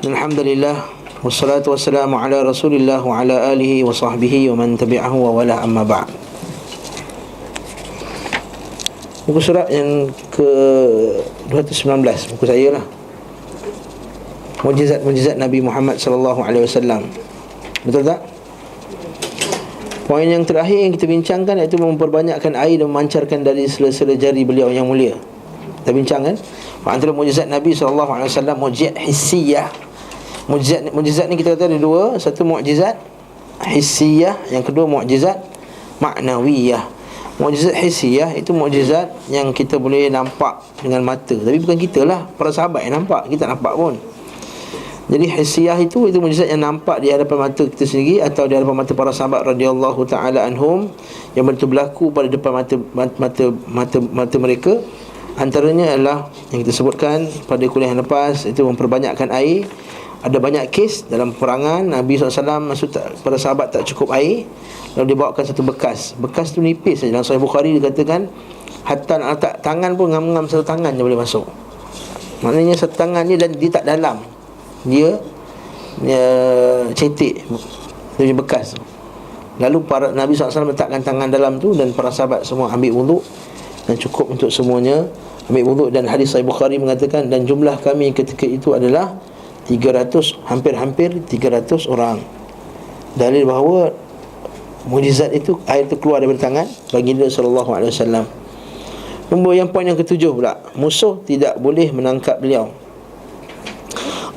Alhamdulillah, wassalatu wassalamu ala Rasulillah wa ala alihi wa sahbihi wa man tabi'ahu wa wala amma ba'd. Buku surat yang ke 219, buku saya lah, Mujizat Nabi Muhammad sallallahu alaihi wasallam. Betul tak? Poin yang terakhir yang kita bincangkan iaitu memperbanyakkan air dan memancarkan dari sela-sela jari beliau yang mulia. Kita bincang kan, antara mujizat Nabi sallallahu alaihi wasallam, mujizat hissiyah. Mujizat ni kita kata ada dua. Satu mukjizat hissiyah, yang kedua mukjizat maknawiyah. Mukjizat hissiyah itu mukjizat yang kita boleh nampak dengan mata, tapi bukan kita lah, para sahabat yang nampak, kita tak nampak pun. Jadi hissiyah itu mukjizat yang nampak di hadapan mata kita sendiri atau di hadapan mata para sahabat radhiyallahu taala anhum, yang betul berlaku pada depan mata mereka. Antaranya adalah yang kita sebutkan pada kuliah yang lepas, itu memperbanyakkan air. Ada banyak kes dalam peperangan Nabi SAW maksud para sahabat tak cukup air, lalu dibawakan satu bekas. Bekas tu nipis saja. Dalam Sahih Bukhari dikatakan hatta nak letak tangan pun ngam-ngam satu tangan je boleh masuk. Maknanya satu tangan dia, dan dia tak dalam, dia cetek, dia bekas. Lalu para Nabi SAW letakkan tangan dalam tu, dan para sahabat semua ambil wuduk, dan cukup untuk semuanya ambil wuduk. Dan hadis Sahih Bukhari mengatakan, dan jumlah kami ketika itu adalah 300, hampir 300 orang. Dalil bahawa mukjizat itu, air itu keluar daripada tangan baginda sallallahu alaihi wasallam. Nombor yang poin yang ketujuh pula, musuh tidak boleh menangkap beliau.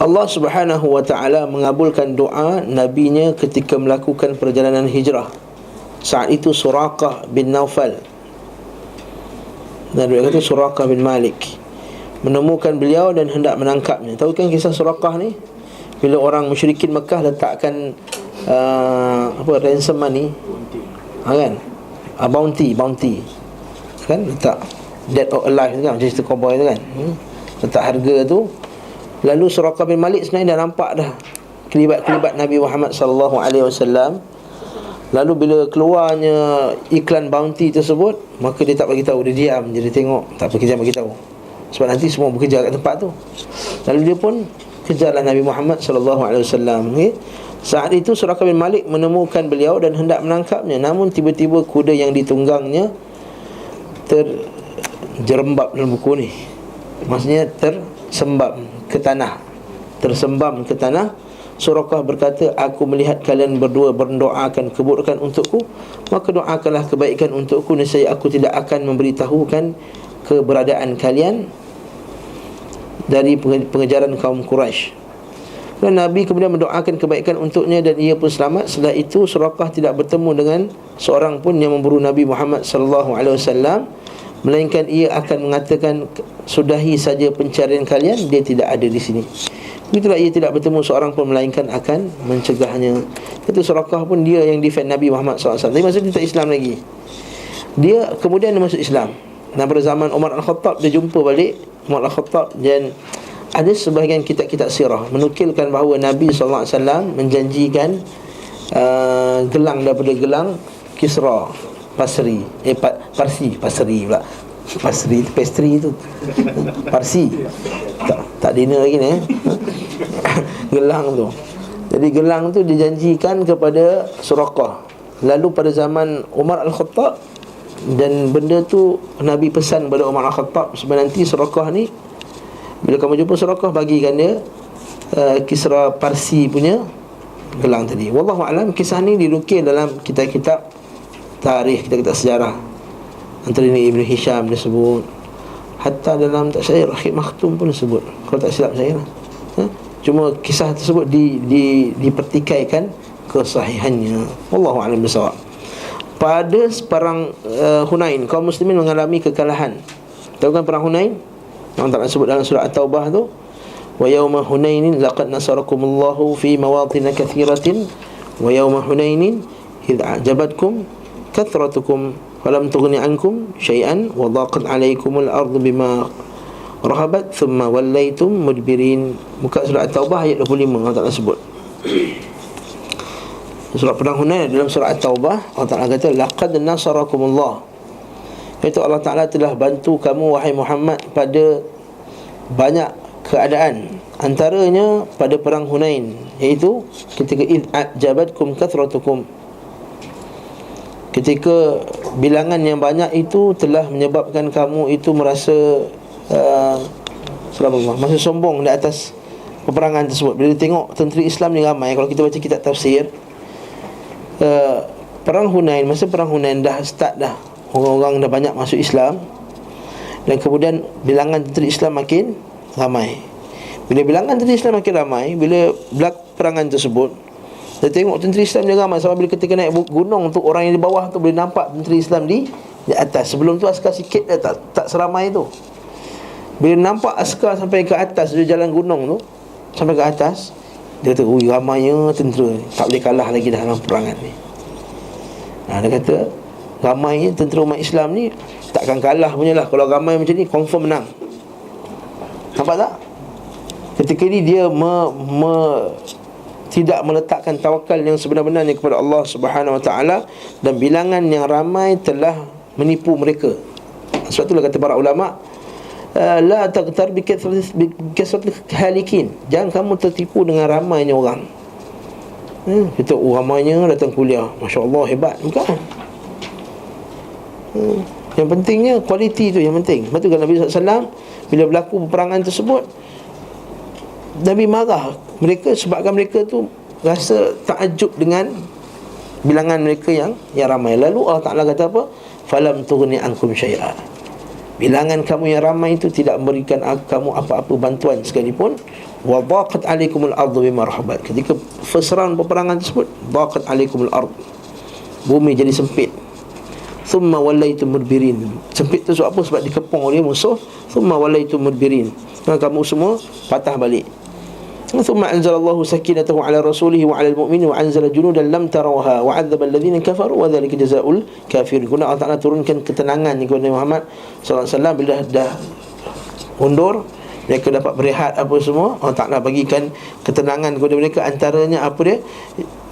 Allah Subhanahu wa taala mengabulkan doa nabinya ketika melakukan perjalanan hijrah. Saat itu Suraqah bin Naufal, dan dia kata Suraqah bin Malik, menemukan beliau dan hendak menangkapnya. Tahu kan kisah Suraqah ni? Bila orang musyrikin Mekah letakkan ransom money, kan? Bounty kan, letak dead or alive tu kan, macam cerita cowboy tu kan, letak harga tu. Lalu Suraqah bin Malik sebenarnya dah nampak dah kelibat-kelibat Nabi Muhammad sallallahu alaihi wasallam. Lalu bila keluarnya iklan bounty tersebut, maka dia tak bagi tahu, dia diam je, dia tengok, tak pergi jangan bagi tahu, sebab nanti semua bekerja kat tempat tu. Lalu dia pun kejarlah Nabi Muhammad sallallahu alaihi wasallam. Saat itu Suraqah bin Malik menemukan beliau dan hendak menangkapnya, namun tiba-tiba kuda yang ditunggangnya terjerembab dalam buku ni. Maksudnya tersembam ke tanah. Suraqah berkata, aku melihat kalian berdua mendoakan keburukan untukku, maka doakanlah kebaikan untukku, nescaya aku tidak akan memberitahukan keberadaan kalian dari pengejaran kaum Quraisy. Dan Nabi kemudian mendoakan kebaikan untuknya, dan ia pun selamat. Setelah itu Suraqah tidak bertemu dengan seorang pun yang memburu Nabi Muhammad sallallahu alaihi wasallam, melainkan ia akan mengatakan, sudahi saja pencarian kalian, dia tidak ada di sini. Begitulah ia tidak bertemu seorang pun, melainkan akan mencegahnya. Itu Suraqah pun dia yang defend Nabi Muhammad SAW. Tapi masa dia tak Islam lagi, dia kemudian dia masuk Islam. Dan pada zaman Umar Al-Khattab, dia jumpa balik Umar Al-Khattab. Dan ada sebahagian kitab-kitab sirah menukilkan bahawa Nabi SAW menjanjikan gelang daripada gelang Kisra Parsi pula. Pasri itu pastry itu. Parsi. Tak dinner lagi ni. Gelang tu. Jadi gelang tu dijanjikan kepada Suraqah. Lalu pada zaman Umar Al-Khattab, dan benda tu Nabi pesan kepada Umar Al-Khattab, sebab nanti Suraqah ni, bila kamu jumpa Suraqah, bagikan dia Kisra Parsi punya gelang tadi. Wallahu a'lam. Kisah ni dinukil dalam kitab-kitab tarikh, kitab-kitab sejarah. Antara ini Ibn Hisham disebut, hatta dalam tak saya Rahib Maktum pun disebut, kalau tak silap saya lah. Cuma kisah tersebut dipertikaikan kesahihannya. Wallahu a'lam bissawab. Pada perang Hunain, kaum muslimin mengalami kekalahan. Tahu kan perang Hunain? Allah Ta'ala sebut dalam surah At-Taubah tu, wa yawma Hunainin laqad nasarakumullahu fi mawatin katsiratin wa yawma Hunainin idh a'jabatkum kathratukum falam tughni ankum syai'an wa dhaqat 'alaikumul ardu bima rahabat thumma wallaytum mudbirin. Buka surah At-Taubah ayat 25, Allah Ta'ala sebut surah perang Hunain. Dalam surah At-Taubah Allah Ta'ala kata, laqad nasarakumullah, itu Allah Ta'ala telah bantu kamu wahai Muhammad pada banyak keadaan. Antaranya pada perang Hunain, iaitu ketika id a'jabatkum kathratukum, ketika bilangan yang banyak itu telah menyebabkan kamu itu merasa merasa sombong di atas peperangan tersebut. Bila tengok tentera Islam ni ramai, kalau kita baca kitab tafsir, perang Hunain, masa perang Hunain dah start dah, orang-orang dah banyak masuk Islam, dan kemudian bilangan tentera Islam makin ramai. Bila bilangan tentera Islam makin ramai, bila berlaku perangan tersebut, kita tengok tentera Islam dia ramai. Sampai bila ketika naik gunung tu, orang yang di bawah tu boleh nampak tentera Islam di atas. Sebelum tu askar sikit dah, tak seramai tu. Bila nampak askar sampai ke atas, dia jalan gunung tu sampai ke atas, dia kata, ui, ramainya tentera ni, tak boleh kalah lagi dalam perangan ni. Dia kata, ramainya tentera umat Islam ni takkan kalah punya lah. Kalau ramai macam ni, confirm menang. Nampak tak? Ketika ini dia tidak meletakkan tawakal yang sebenar-benarnya kepada Allah Subhanahu Wa Taala, dan bilangan yang ramai telah menipu mereka. Sebab itulah kata para ulama, la taghtar bi kasratil halikin, jangan kamu tertipu dengan ramainya orang. Kita ramainya datang kuliah, masya-Allah hebat, bukan? Yang pentingnya kualiti tu yang penting. Sebab tu kan Nabi SAW bila berlaku peperangan tersebut, Nabi marah mereka sebabkan mereka tu rasa takjub dengan bilangan mereka yang ramai. Lalu Allah Ta'ala kata apa? Falam tughni ankum syai'a, bilangan kamu yang ramai itu tidak memberikan kamu apa-apa bantuan sekalipun. Wa daqat alaikumul ardu bima rahabat, ketika first round peperangan tersebut, daqat alaikumul ard, bumi jadi sempit. Thumma wallaitum mudbirin, sempit tu sebab apa? Sebab dikepung oleh musuh. Thumma wallaitum mudbirin, kamu semua patah balik. Thumma anzalallahu sakinatahu ala rasulihi wa ala al-mu'minin wa anzala junudan lam tarawha wa 'adzaba alladhina kafaru wa dhalika jazaa'ul kafirin. Kuna Allah Ta'ala turunkan ketenangan kepada Muhammad sallallahu alaihi wasallam. Bila dah mundur, mereka dapat berehat apa semua, Allah Ta'ala bagikan ketenangan kepada mereka. Antaranya apa dia?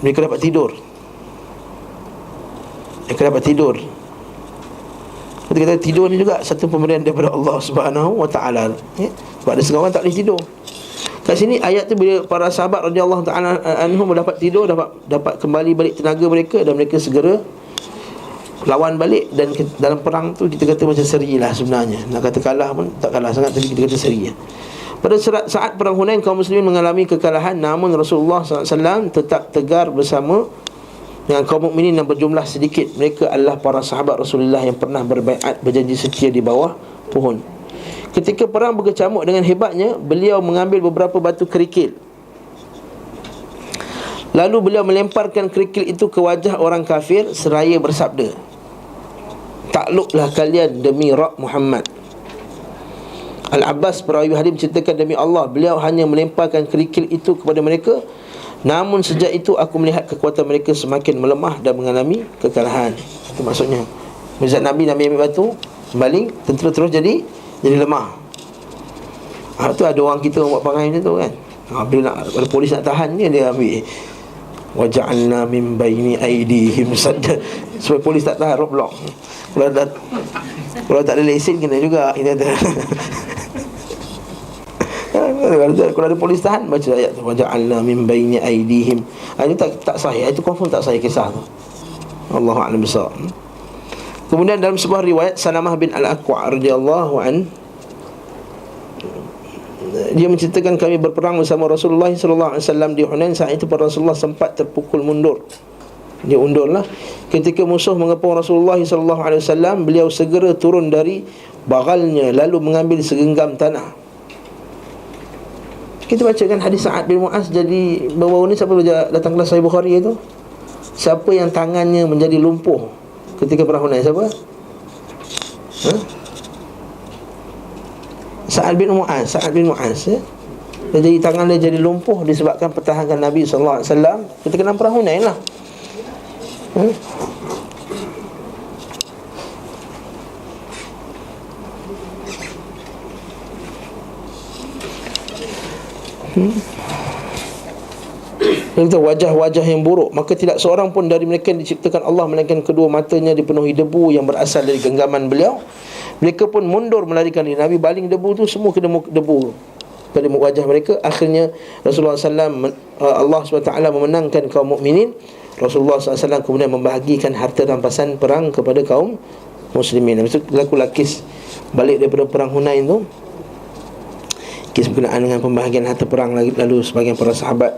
Mereka dapat tidur. Mereka dapat tidur. Kita kata tidur ni juga satu pemberian daripada Allah Subhanahu Wa Ta'ala, sebab ada setengah orang tak boleh tidur. Kat sini ayat tu bila para sahabat radhiyallahu ta'ala anhum dapat tidur, dapat kembali balik tenaga mereka, dan mereka segera lawan balik. Dan dalam perang tu kita kata macam seri lah sebenarnya. Nak kata kalah pun tak kalah sangat, tapi kita kata seri. Pada saat perang Hunain, kaum muslimin mengalami kekalahan, namun Rasulullah SAW tetap tegar bersama dengan kaum mukminin yang berjumlah sedikit. Mereka adalah para sahabat Rasulullah yang pernah berbaiat, berjanji setia di bawah pohon. Ketika perang berkecamuk dengan hebatnya, beliau mengambil beberapa batu kerikil, lalu beliau melemparkan kerikil itu ke wajah orang kafir seraya bersabda, takluklah kalian demi Rabb Muhammad. Al-Abbas perawi hadis menceritakan, demi Allah, beliau hanya melemparkan kerikil itu kepada mereka, namun sejak itu aku melihat kekuatan mereka semakin melemah dan mengalami kekalahan. Itu maksudnya Muzat Nabi ambil batu, baling, tentera terus jadi lemah. Tu ada orang kita buat perangai macam tu kan. Bila ada polis nak tahan dia ambil waja'alna min baini aidihim sadda, supaya polis tak tahan, roadblock. Kalau tak ada lesen kena juga kita ada. Kalau ada polis tahan, baca ayat tu, waja'alna min baini aidihim. Itu tak sahih, itu confirm tak sahih kisah tu. Allahu a'lam bissawab. Kemudian dalam sebuah riwayat, Salamah bin Al-Aqwa' radhiyallahu an, dia menceritakan, kami berperang bersama Rasulullah sallallahu alaihi wasallam di Hunain. Saat itu Rasulullah sempat terpukul mundur. Dia undurlah. Ketika musuh mengepung Rasulullah sallallahu alaihi wasallam, beliau segera turun dari bagalnya lalu mengambil segenggam tanah. Kita bacakan hadis Sa'ad bin Mu'az jadi baru-baru ni. Siapa datang kelas Sahih Bukhari itu? Siapa yang tangannya menjadi lumpuh ketika perang Hunain? Siapa? Sa'ad bin Mu'az. Ya? Dia jadi tangan dia jadi lumpuh disebabkan pertahanan Nabi sallallahu alaihi wasallam ketika perang Hunain lah. Kita wajah-wajah yang buruk, maka tidak seorang pun dari mereka yang diciptakan Allah melainkan kedua matanya dipenuhi debu yang berasal dari genggaman beliau. Mereka pun mundur melarikan diri. Nabi baling debu tu, semua kena debu. pada wajah mereka. Akhirnya Rasulullah SAW, Allah SWT memenangkan kaum mukminin. Rasulullah SAW kemudian membahagikan harta rampasan perang kepada kaum muslimin. Lepas itu berlakulah kes balik daripada perang Hunain tu, kes berkenaan dengan pembahagian harta perang. Lalu sebagian para sahabat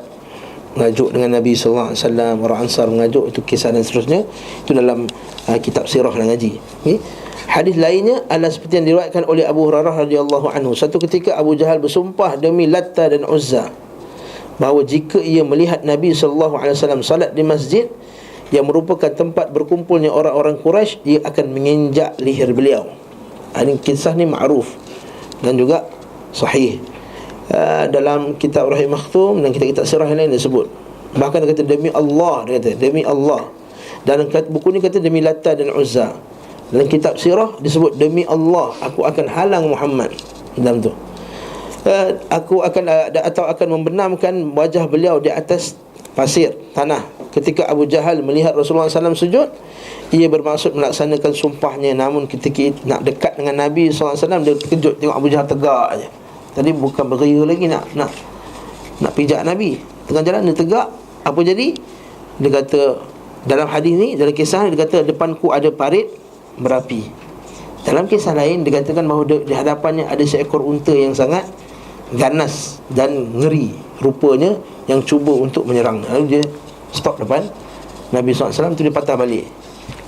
mengajuk dengan Nabi SAW, orang Ansar mengajuk, itu kisah dan seterusnya. Itu dalam kitab sirah dan ngaji. Hadis lainnya adalah seperti yang diriwayatkan oleh Abu Hurairah radhiyallahu anhu. Satu ketika Abu Jahal bersumpah demi Latta dan Uzza bahawa jika ia melihat Nabi SAW salat di masjid yang merupakan tempat berkumpulnya orang-orang Quraisy, dia akan menginjak leher beliau. Ini kisah ni ma'ruf dan juga sahih. Dalam kitab Rahim Makhtum dan kitab-kitab sirah yang lain disebut. Bahkan dia kata demi Allah, dia kata demi Allah. Dalam buku ni kata demi Latta dan Uzza. Dalam kitab sirah disebut demi Allah aku akan halang Muhammad dalam tu. Aku akan atau akan membenamkan wajah beliau di atas pasir tanah. Ketika Abu Jahal melihat Rasulullah SAW sujud, ia bermaksud melaksanakan sumpahnya. Namun ketika nak dekat dengan Nabi SAW, dia terkejut tengok Abu Jahal tegak aja. Tadi bukan beria lagi nak pijak Nabi. Tengah jalan dia tegak. Apa jadi? Dia kata dalam hadis ni, dalam kisah ni, dia kata depanku ada parit berapi. Dalam kisah lain dikatakan bahawa di hadapannya ada seekor unta yang sangat ganas dan ngeri rupanya, yang cuba untuk menyerang. Lalu dia stop depan Nabi SAW, tu dia patah balik.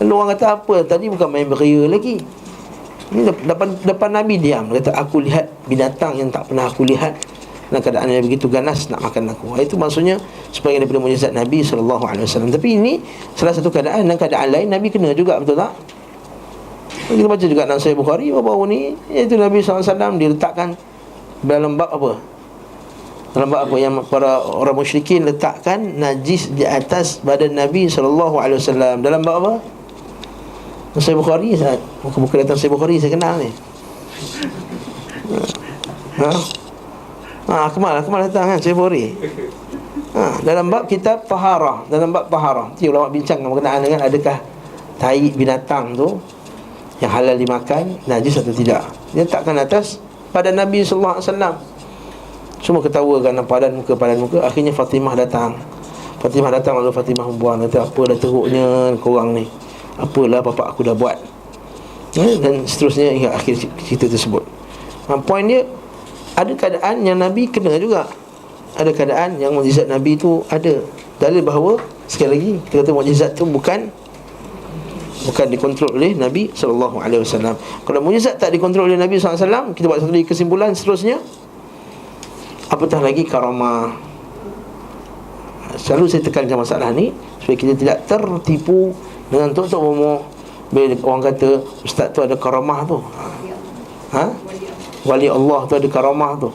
Lalu orang kata apa? Tadi bukan main beria lagi. Ini depan Nabi diam. Dia kata aku lihat binatang yang tak pernah aku lihat dalam keadaan yang begitu ganas nak makan aku. Itu maksudnya sebagai daripada mukjizat Nabi SAW. Tapi ini salah satu keadaan. Dan keadaan lain Nabi kena juga, betul tak? Kita baca juga dalam Sahih Bukhari baru-baru ni, iaitu Nabi SAW diletakkan dalam bab apa? Dalam bab apa? Yang para orang musyrikin letakkan najis di atas badan Nabi SAW. Dalam bab apa? Sahih Bukhari. Buku-buku datang Sahih Bukhari saya kenal ni. Akmal datang kan Sahih Bukhari. Dalam bab kitab taharah. Dalam bab taharah, dia ulama bincang berkenaan dengan adakah tai binatang tu yang halal dimakan najis atau tidak. Dia letakkan atas pada Nabi SAW. Semua ketawa kerana padan muka. Akhirnya Fatimah datang lalu Fatimah membuang, kata apa dah teruknya korang ni, apalah bapak aku dah buat, dan seterusnya hingga akhir cerita tersebut. Poin dia, ada keadaan yang Nabi kena juga, ada keadaan yang mukjizat Nabi tu ada. Dalil bahawa sekali lagi kita kata mukjizat tu bukan dikontrol oleh Nabi SAW. Kalau mukjizat tak dikontrol oleh Nabi SAW, kita buat satu lagi kesimpulan seterusnya, apatah lagi karamah. Selalu saya tekankan masalah ni supaya kita tidak tertipu dengan tok-tok umur. Bila orang kata ustaz tu ada karamah tu, wali Allah tu ada karamah tu,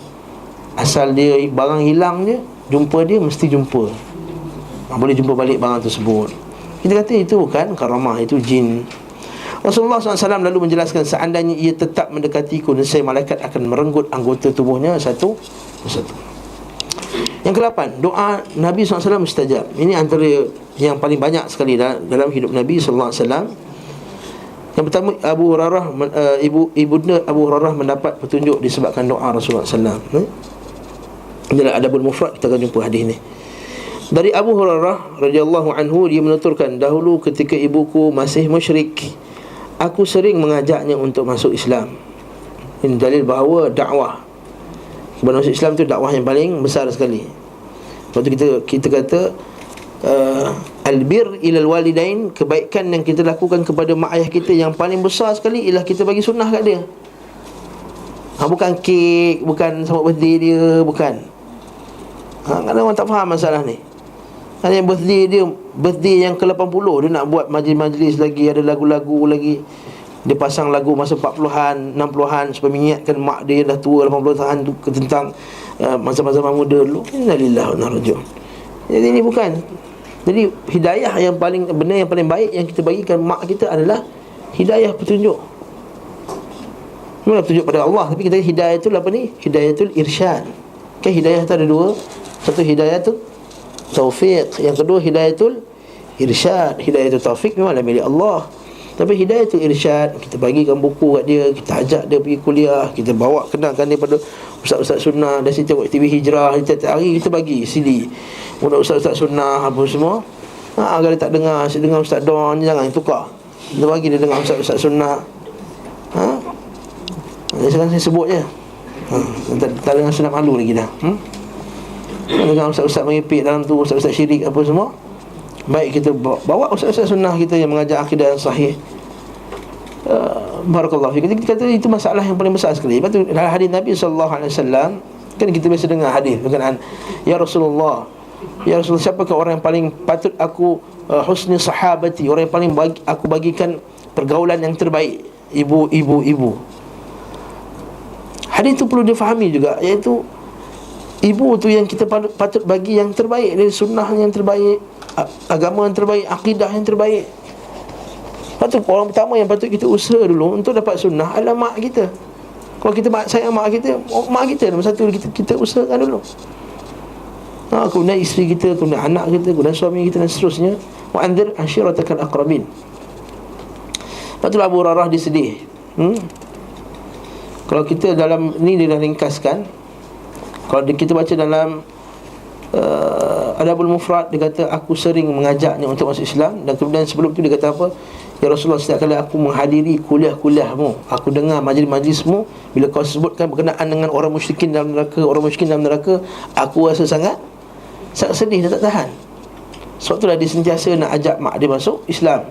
asal dia barang hilang je, jumpa dia mesti jumpa, boleh jumpa balik barang tersebut. Kita kata itu bukan karamah, itu jin. Rasulullah SAW lalu menjelaskan, seandainya ia tetap mendekatiku, nescaya malaikat akan merenggut anggota tubuhnya satu persatu. Yang ke-8, doa Nabi SAW mustajab. Ini antara yang paling banyak sekali dalam hidup Nabi SAW. Yang pertama, Abu Hurairah, ibunda Abu Hurairah mendapat petunjuk disebabkan doa Rasulullah SAW. Dalam Adabul Mufrad kita akan jumpa hadis ni. Dari Abu Hurairah radhiyallahu anhu, dia menuturkan, dahulu ketika ibuku masih musyrik, aku sering mengajaknya untuk masuk Islam. Ini dalil bahawa dakwah kepada masuk Islam itu dakwah yang paling besar sekali. Lepas tu kita kata albir ilal walidain, kebaikan yang kita lakukan kepada mak ayah kita yang paling besar sekali ialah kita bagi sunnah kat dia. Bukan kek, bukan sambut birthday dia, bukan. Kadang orang tak faham masalah ni. Ada yang birthday yang ke-80, dia nak buat majlis-majlis lagi, ada lagu-lagu lagi. Dia pasang lagu masa 40-an, 60-an supaya mengingatkan mak dia dah tua 80 tahun tu tentang masa-masa muda dulu. Innalillahi wa inna ilaihi raji'un. Jadi ini bukan. Jadi hidayah yang paling benar, yang paling baik yang kita bagikan mak kita adalah hidayah petunjuk. Bukan petunjuk pada Allah, tapi kita hidayah itu apa ni? Hidayatul irsyad. Kan hidayah tu ada dua. Satu hidayatul taufiq, yang kedua hidayatul irsyad. Hidayatul taufiq memanglah milik Allah, tapi hidayatul irsyad, kita bagikan buku kat dia, kita ajak dia pergi kuliah, kita bawa kenalkan dia pada ustaz-ustaz sunnah dah tengok TV Hijrah tiap-tiap hari kita bagi CD untuk ustaz-ustaz sunnah apa semua. Kalau tak dengar, asyik dengar Ustaz Don, jangan tukar. Kita bagi dia dengar Ustaz sunnah. Sekarang saya sebut je. Tak dengar sunat malu lagi dah. Dengar Ustaz-ustaz mengipik dalam tu, Ustaz-ustaz syirik apa semua. Baik kita bawa Ustaz-ustaz sunnah kita yang mengajar akidah yang sahih. Barakallahu fiik. Kita kata itu masalah yang paling besar sekali. Lepas tu hadis Nabi SAW, kan kita biasa dengar hadis berkenaan, ya Rasulullah, ya Rasulullah, siapakah orang yang paling patut aku husni sahabati, orang yang paling aku bagikan pergaulan yang terbaik? Ibu. Hadis itu perlu difahami juga, iaitu ibu tu yang kita patut bagi yang terbaik, dari sunnah yang terbaik, agama yang terbaik, akidah yang terbaik. Patut orang pertama yang patut kita usaha dulu untuk dapat sunnah adalah mak kita. Kalau kita sayang mak kita, mak kita nombor satu kita usahakan dulu. Kemudian isteri kita, kemudian anak kita, kemudian suami kita dan seterusnya. Wa anzir ashiratakal aqrabin. Betul Abu Hurairah disedih. Kalau kita dalam ni dia dah ringkaskan. Kalau kita baca dalam Adabul Mufrad, dia kata aku sering mengajaknya untuk masuk Islam. Dan kemudian sebelum tu dia kata apa? Ya Rasulullah, setiap kali aku menghadiri kuliah-kuliahmu, aku dengar majlis-majlismu, bila kau sebutkan berkenaan dengan orang musyrikin dalam neraka, aku rasa sangat sedih dan tak tahan. Sebab itulah dia sentiasa nak ajak mak dia masuk Islam.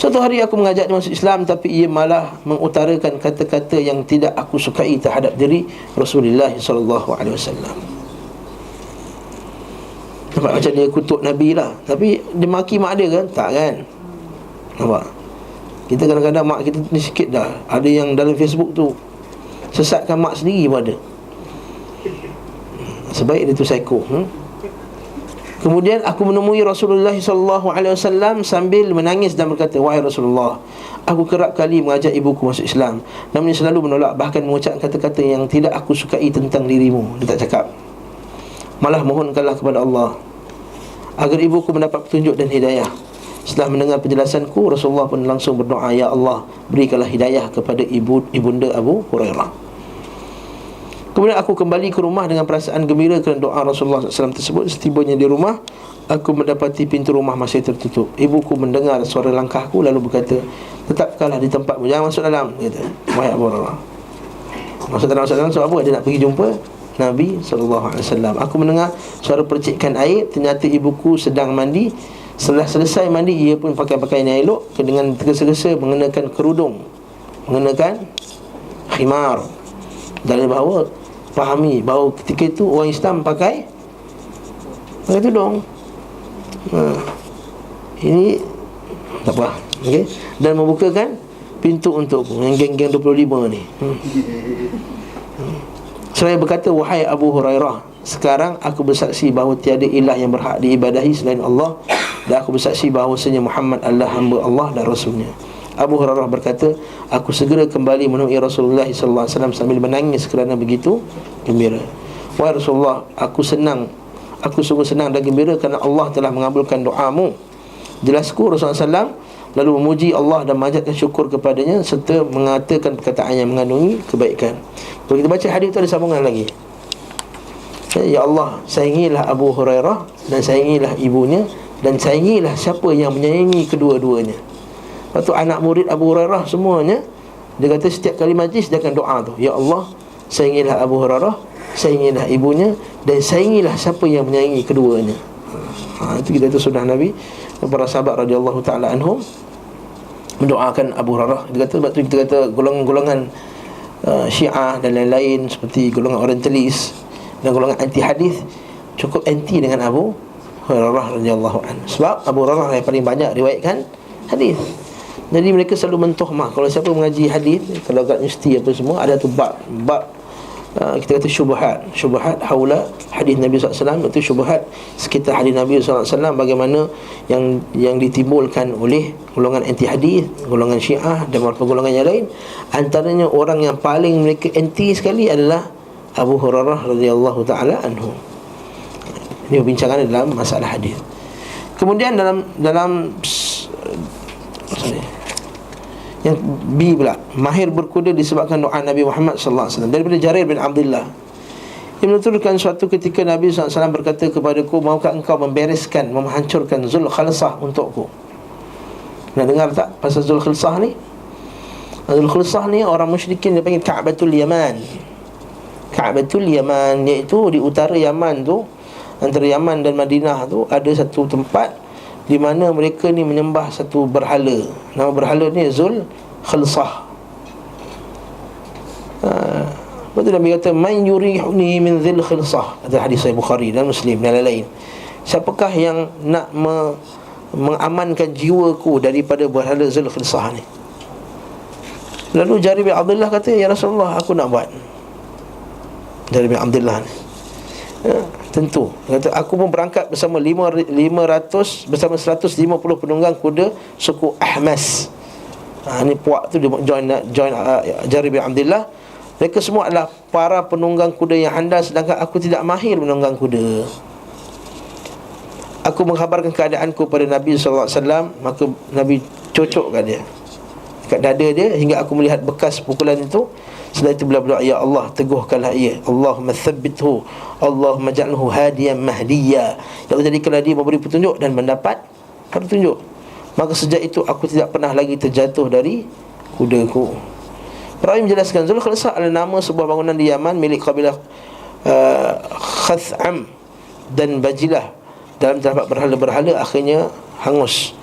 Suatu hari aku mengajak dia masuk Islam, tapi ia malah mengutarakan kata-kata yang tidak aku sukai terhadap diri Rasulullah SAW. Nampak macam dia kutuk Nabi lah, tapi dia maki mak dia kan? Tak kan? Nampak? Kita kadang-kadang mak kita ni sikit dah. Ada yang dalam Facebook tu sesatkan mak sendiri pun ada. Sebaik dia tu psycho. Kemudian aku menemui Rasulullah SAW sambil menangis dan berkata, wahai Rasulullah, aku kerap kali mengajak ibuku masuk Islam, namun dia selalu menolak, bahkan mengucapkan kata-kata yang tidak aku sukai tentang dirimu. Dia tak cakap, malah mohonkanlah kepada Allah agar ibuku mendapat petunjuk dan hidayah. Setelah mendengar penjelasanku, Rasulullah pun langsung berdoa, ya Allah, berikanlah hidayah kepada ibunda Abu Hurairah. Kemudian aku kembali ke rumah dengan perasaan gembira kerana doa Rasulullah SAW tersebut. Setibanya di rumah, aku mendapati pintu rumah masih tertutup. Ibuku mendengar suara langkahku lalu berkata, tetapkanlah di tempatmu, jangan masuk dalam, kata, wahai Abu Hurairah. Masuk dalam sebab apa? Dia nak pergi jumpa Nabi SAW. Aku mendengar suara percikan air. Ternyata ibuku sedang mandi. Setelah selesai mandi, ia pun pakai pakaian yang elok, dengan tergesa-gesa mengenakan kerudung, mengenakan khimar. Dan bahawa fahami bahawa ketika itu orang Islam pakai tudung. Ini tak apa, okay? Dan membukakan pintu untukku, yang geng-geng 25 ni. Seraya berkata, wahai Abu Hurairah, sekarang aku bersaksi bahawa tiada ilah yang berhak diibadahi selain Allah, dan aku bersaksi bahawasanya Muhammad adalah hamba Allah dan Rasulnya. Abu Hurairah berkata, aku segera kembali menemui Rasulullah SAW sambil menangis kerana begitu gembira. Wahai Rasulullah, aku sungguh senang dan gembira kerana Allah telah mengabulkan doamu. Jelasku Rasulullah SAW lalu memuji Allah dan mengajarkan syukur kepadanya serta mengatakan perkataan yang mengandungi kebaikan. Kalau kita baca hadis itu ada sambungan lagi. Ya Allah, sayangilah Abu Hurairah dan sayangilah ibunya, dan sayangilah siapa yang menyayangi kedua-duanya. Lepas tu anak murid Abu Hurairah semuanya, dia kata setiap kali majlis dia akan doa tu, ya Allah, sayangilah Abu Hurairah, sayangilah ibunya, dan sayangilah siapa yang menyayangi keduanya. Itu kita tu sunnah Nabi. Para sahabat radhiyallahu ta'ala anhum mendoakan Abu Hurairah. Dia kata, sebab tu kita kata golongan-golongan Syiah dan lain-lain, seperti golongan Orientalis dan golongan anti hadis, cukup anti dengan Abu Hurairah radhiyallahu anhu. Sebab Abu Hurairah yang paling banyak riwayatkan hadis. Jadi mereka selalu mentohmah. Kalau siapa mengaji hadis, kalau kat universiti apa semua, ada tu bab kita kata syubhat haula hadis Nabi SAW. Itu syubhat sekitar hadis Nabi SAW, bagaimana yang ditimbulkan oleh golongan anti hadis, golongan Syiah dan beberapa golongan yang lain. Antaranya orang yang paling mereka anti sekali adalah Abu Hurairah radhiyallahu ta'ala anhu. Ini perbincangan dalam masalah hadis. Kemudian dalam Yang B pula, mahir berkuda disebabkan doa Nabi Muhammad sallallahu alaihi wasallam. Daripada Jarir bin Abdullah, ia menuturkan suatu ketika Nabi SAW berkata kepadaku, maukah engkau membereskan, menghancurkan Zul Khalsah untukku? Nak dengar tak pasal Zul Khalsah ni? Zul Khalsah ni orang musyrikin dia panggil Ka'batul Yaman. Ka'batul Yaman, iaitu di utara Yaman tu, antara Yaman dan Madinah tu, ada satu tempat di mana mereka ni menyembah satu berhala. Nama berhala ni Zul Khalsah. Betul Nabi kata, man yurihuni min Zul Khalsah, ada hadis Sahih Bukhari dan Muslim dan lain-lain. Siapakah yang nak mengamankan jiwaku daripada berhala Zul Khalsah ni? Lalu Jarir bin Abdullah kata, ya Rasulullah, aku nak buat. Jarir bin Abdullah ni, tentu dia kata, aku pun berangkat bersama 500 bersama 150 penunggang kuda suku Ahmas. Ni puak tu dia join Jarir bin Abdullah. Mereka semua adalah para penunggang kuda yang handal, sedangkan aku tidak mahir menunggang kuda. Aku mengkhabarkan keadaanku pada Nabi SAW, maka Nabi cocokkan dia dekat dada dia hingga aku melihat bekas pukulan itu. Setelah itu beliau berdoa, ya Allah, teguhkanlah ia, Allahumma thabbithu, Allahumma ja'alhu hadiyan mahdiya. Ya Allah, jadikanlah dia memberi petunjuk dan mendapat petunjuk. Maka sejak itu aku tidak pernah lagi terjatuh dari kudaku. Perawi menjelaskan, Zul Khalsah adalah nama sebuah bangunan di Yaman milik kabilah Khath'am dan Bajilah. Dalam terdapat berhala-berhala, akhirnya hangus.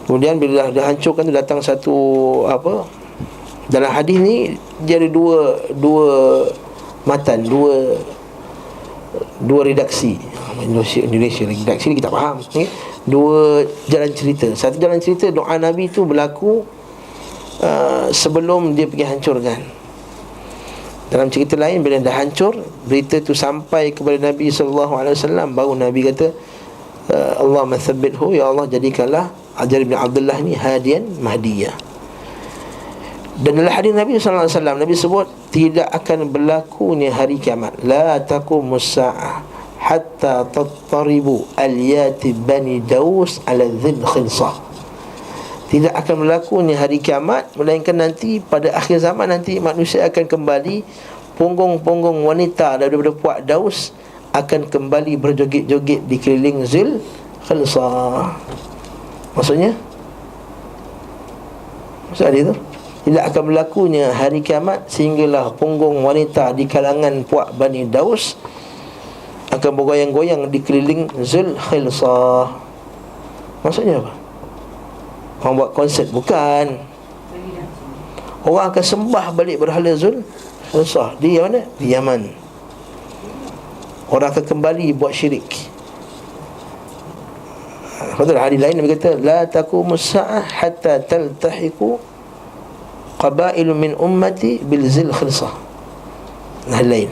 Kemudian bila dah hancurkan tu, datang satu dalam hadis ni dia ada dua matan, dua redaksi. Indonesia redaksi ni kita faham, okay? Dua jalan cerita. Satu jalan cerita, doa Nabi tu berlaku sebelum dia pergi hancurkan. Dalam cerita lain, bila dah hancur, berita tu sampai kepada Nabi SAW, baru Nabi kata, Allahumma thabbithu, ya Allah, jadikanlah Jarir bin Abdullah ni hadiyan mahdiyah. Dan dalam hadis Nabi SAW, Nabi sebut, tidak akan berlakunya hari kiamat, la taqumus sa'ah hatta tattaribu aliyati bani Daus ala Dhil Khalsah. Tidak akan berlakunya hari kiamat, melainkan nanti pada akhir zaman nanti manusia akan kembali, punggung-punggung wanita daripada puak Daus akan kembali berjoget-joget di keliling Zul Khalsah. Maksudnya dia tu, tidak akan berlakunya hari kiamat sehinggalah punggung wanita di kalangan puak Bani Daus akan bergoyang-goyang di keliling Zul Khalsah. Maksudnya apa? Orang buat konsert? Bukan. Orang akan sembah balik berhala Zul Khalsah di mana? Di Yaman. Orang akan kembali buat syirik. Betul, hadis lain Nabi kata, la taqumus sa'ah hatta taltahiqu qabailu min ummati bil Zil Khalsah. Nah, lain.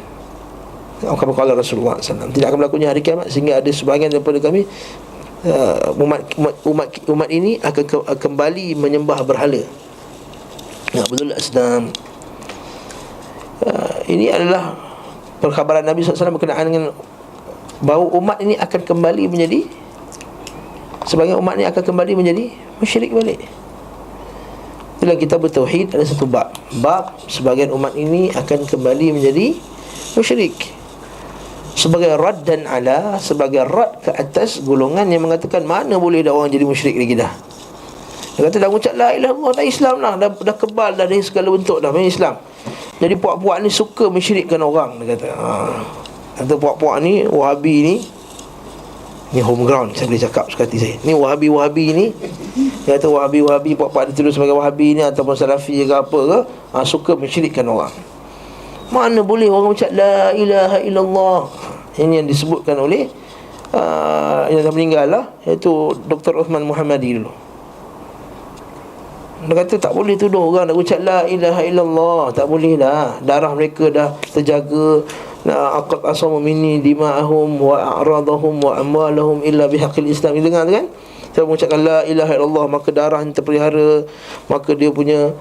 Apa kata Rasulullah SAW, tidak akan berlakunya hari kiamat sehingga ada sebahagian daripada kami, umat ini akan kembali menyembah berhala. Betul Islam. Ini adalah perkhabaran Nabi SAW berkenaan dengan bahawa umat ini akan kembali menjadi, sebagian umat ini akan kembali menjadi musyrik balik. Dalam kitab Tauhid ada satu bab sebagian umat ini akan kembali menjadi musyrik, sebagai rad dan ala, sebagai rad ke atas golongan yang mengatakan mana boleh dah orang jadi musyrik lagi dah. Dia kata dah ucap la ilaha illallah, dah Islam dah kebal dah dari segala bentuk dah main Islam. Jadi puak-puak ni suka mensyirikkan orang. Dia kata kata puak-puak ni, Wahabi ni home ground, saya boleh cakap suka hati saya. Ni Wahabi ni, dia kata Wahabi puak-puak ditulis sebagai Wahabi ni ataupun Salafi ke apa ke, suka mensyirikkan orang. Mana boleh orang ucap la ilaha illallah. Ini yang disebutkan oleh yang dah meninggal lah, iaitu Dr. Uthman Muhammadi dulu. Dia kata tak boleh tuduh orang nak ucap la ilaha illallah, tak boleh dah. Darah mereka dah terjaga. Aqad asamu minni dima'ahum wa a'radahum wa amwalahum illa bihaqqil Islam. Dia dengar tu kan? Saya mengucapkan la ilaha illallah, maka darahnya terpelihara, maka dia punya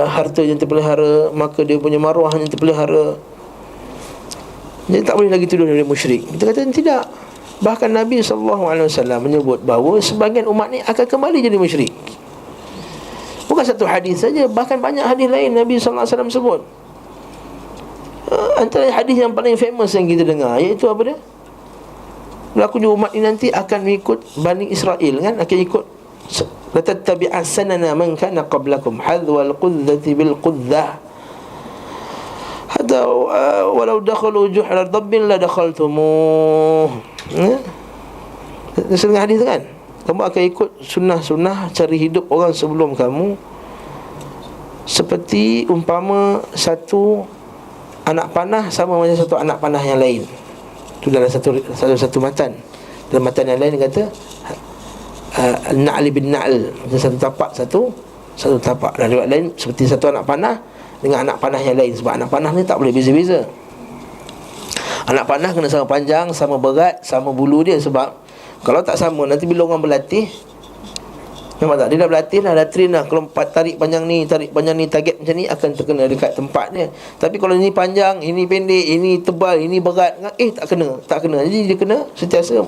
harta yang terpelihara, maka dia punya maruah yang terpelihara. Jadi tak boleh lagi tuduh dia musyrik. Kita kata tidak. Bahkan Nabi SAW menyebut bahawa sebagian umat ni akan kembali jadi musyrik. Bukan satu hadis saja, bahkan banyak hadis lain Nabi sallallahu alaihi wasallam sebut. Antara hadis yang paling famous yang kita dengar, iaitu apa dia? Berlakunya umat ini nanti akan mengikut Bani Israel, kan? Akan ikut latattabi'an sanana man kana qablakum hadwal qudzati bil quddah hatta walau dakhalu juhra dabbin la dakhaltumuh. Setengah hadis kan, kamu akan ikut sunnah-sunnah cari hidup orang sebelum kamu, seperti umpama satu anak panah sama macam satu anak panah yang lain. Itu dalam satu matan. Dalam matan yang lain dia kata Na'li bin Na'l, satu tapak satu tapak. Dan riwayat lain seperti satu anak panah dengan anak panah yang lain. Sebab anak panah ni tak boleh beza-beza. Anak panah kena sama panjang, sama berat, sama bulu dia. Sebab kalau tak sama, nanti bila orang berlatih, nampak tak? Dia dah berlatih dah, dah train dah. Kalau tarik panjang ni, target macam ni, akan terkena dekat tempat dia. Tapi kalau ini panjang, ini pendek, ini tebal, ini berat, tak kena. Jadi dia kena sentiasa.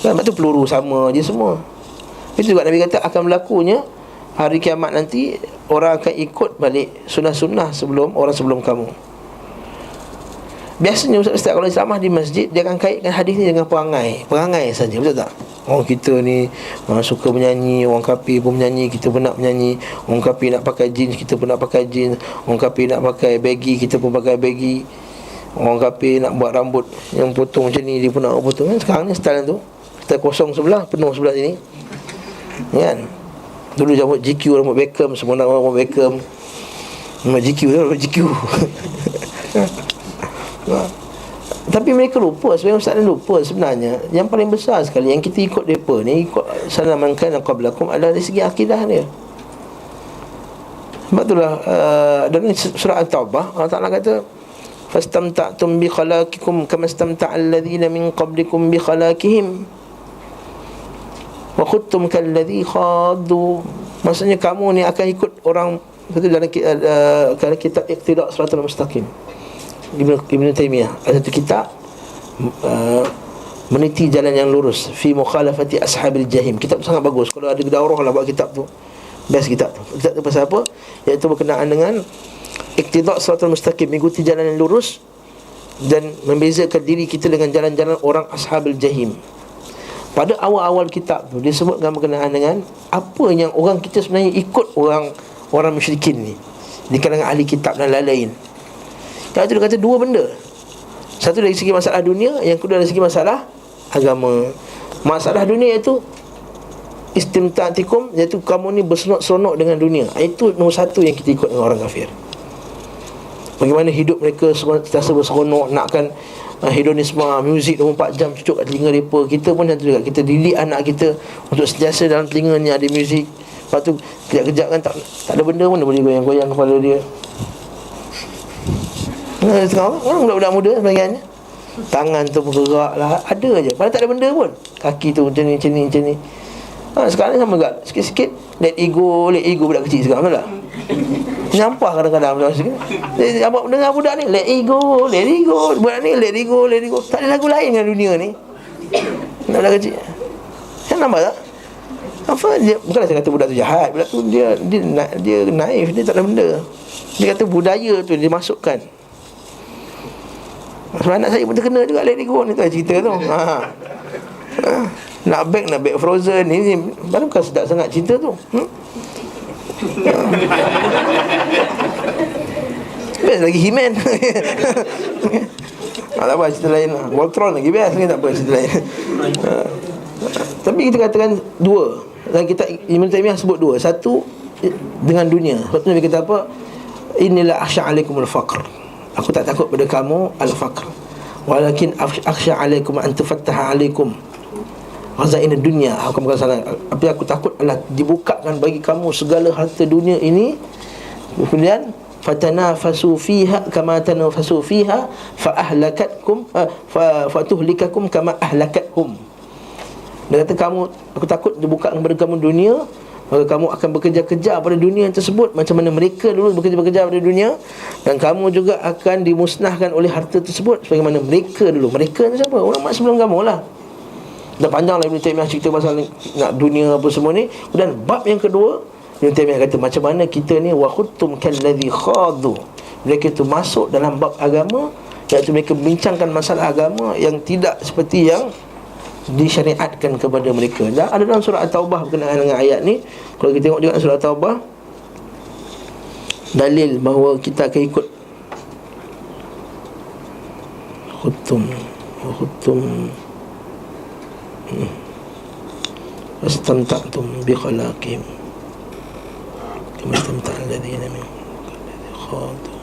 Sebab tu peluru sama je semua. Itu juga Nabi kata akan berlakunya hari kiamat nanti, orang akan ikut balik sunnah-sunnah orang sebelum kamu. Biasanya ustaz-ustaz kalau ceramah di masjid, dia akan kaitkan hadis ni dengan perangai saja, betul tak? Orang kita ni suka menyanyi, orang kafir pun menyanyi, kita pun nak menyanyi. Orang kafir nak pakai jeans, kita pun nak pakai jeans. Orang kafir nak pakai baggy, kita pun pakai baggy. Orang kafir nak buat rambut yang potong macam ni, dia pun nak potong. Sekarang ni style tu, kita kosong sebelah, penuh sebelah sini, kan? Dulu rambut GQ, rambut Beckham, semua nak rambut Beckham. Rambut GQ tu, rambut GQ. Tapi mereka lupa, sebenarnya ustaz ni lupa sebenarnya yang paling besar sekali yang kita ikut mereka ni, ikut sanamankan qablakum, adalah dari segi akidah dia. Sebab itulah dalam surah At-Taubah Allah Ta'ala kata fastamta'tum bi khalaqikum kama istamta'al ladzina min qablikum bi khalaqihim wa khudtum kalladzi khaddu. Maksudnya kamu ni akan ikut orang, itu dalam kitab Iqtida' Shiratal Mustaqim Ibn Taymiyah, ada satu kitab meniti jalan yang lurus fi mukhalafati ashabil jahim. Kitab tu sangat bagus. Kalau ada daurah lah buat kitab tu, best kitab tu. Kitab tu pasal apa? Iaitu berkenaan dengan Iqtida' Shiratal Mustaqim, mengikuti jalan yang lurus dan membezakan diri kita dengan jalan-jalan orang ashabil jahim. Pada awal-awal kitab tu dia sebutkan berkenaan dengan apa yang orang kita sebenarnya ikut orang musyrikin ni di kalangan ahli kitab dan lain-lain. Kalau tu dia kata dua benda. Satu dari segi masalah dunia, yang kedua dari segi masalah agama. Masalah dunia iaitu istimta'tikum, iaitu kamu ni bersenok-senok dengan dunia. Itu nombor satu yang kita ikut dengan orang kafir. Bagaimana hidup mereka sentiasa berseronok, nakkan hedonisme, muzik 24 jam cucuk kat telinga mereka. Kita pun macam tu juga. Kita didik anak kita untuk sentiasa dalam telinganya ada muzik. Lepas tu kejap-kejap kan tak ada benda pun dia boleh goyang-goyang kepala dia. Orang budak-budak muda sebenarnya tangan tu bergerak lah, ada je, padahal tak ada benda pun. Kaki tu macam ni. Sekarang ni sama juga, sikit-sikit let ego budak kecil sekarang, betul tak? Nyampah kadang-kadang abang dengar budak ni, let ego, budak ni let ego. Tak ada lagu lain dengan dunia ni. Budak kecil kan, nampak tak? Apa dia, bukanlah saya kata budak tu jahat, budak tu dia naif, dia tak ada benda. Dia kata budaya tu dia masukkan. Sebab anak saya pun terkena juga let it go ni, tak cerita tu. Nak beg Frozen ni baru kan sedap sangat cerita tu. Best lagi He-Man. Tak apa cerita lain lah. Voltron lagi best lagi, tak apa cerita lain. Tapi kita katakan dua. Dan kita Ibn Taymiyah sebut dua. Satu dengan dunia. Sebab tu Nabi kata apa? Inilah akhsha alaikumul faqr. Aku tak takut pada kamu al-faqr, walakin akhsha alaikum an tufattaha alaikum khazain dunya. Aku bukan salah. Apa aku takut adalah dibukakan bagi kamu segala harta dunia ini. Kemudian fatanafasu fiha kama tanafasu fiha fa ahlakatkum fa tuhlikakum kama ahlakathum. Dia kata aku takut dibukakan kepada kamu dunia, maka kamu akan bekerja-kerja pada dunia tersebut macam mana mereka dulu bekerja-kerja pada dunia, dan kamu juga akan dimusnahkan oleh harta tersebut sebagaimana mereka dulu. Mereka ni siapa? Orang mak sebelum kamu lah. Dah panjang lah Ibn Taymiyah cerita pasal nak dunia apa semua ni. Dan bab yang kedua, Ibn Taymiyah kata macam mana kita ni wa khuttum kalladhi khadu. Mereka itu masuk dalam bab agama, iaitu mereka membincangkan masalah agama yang tidak seperti yang disyariatkan kepada mereka. Dan ada dalam surah At-Taubah berkenaan dengan ayat ni. Kalau kita tengok juga surah At-Taubah, dalil bahawa kita akan ikut khuttum fastamta'tum bi khalaqihim kama istamta'a alladhina min khadu.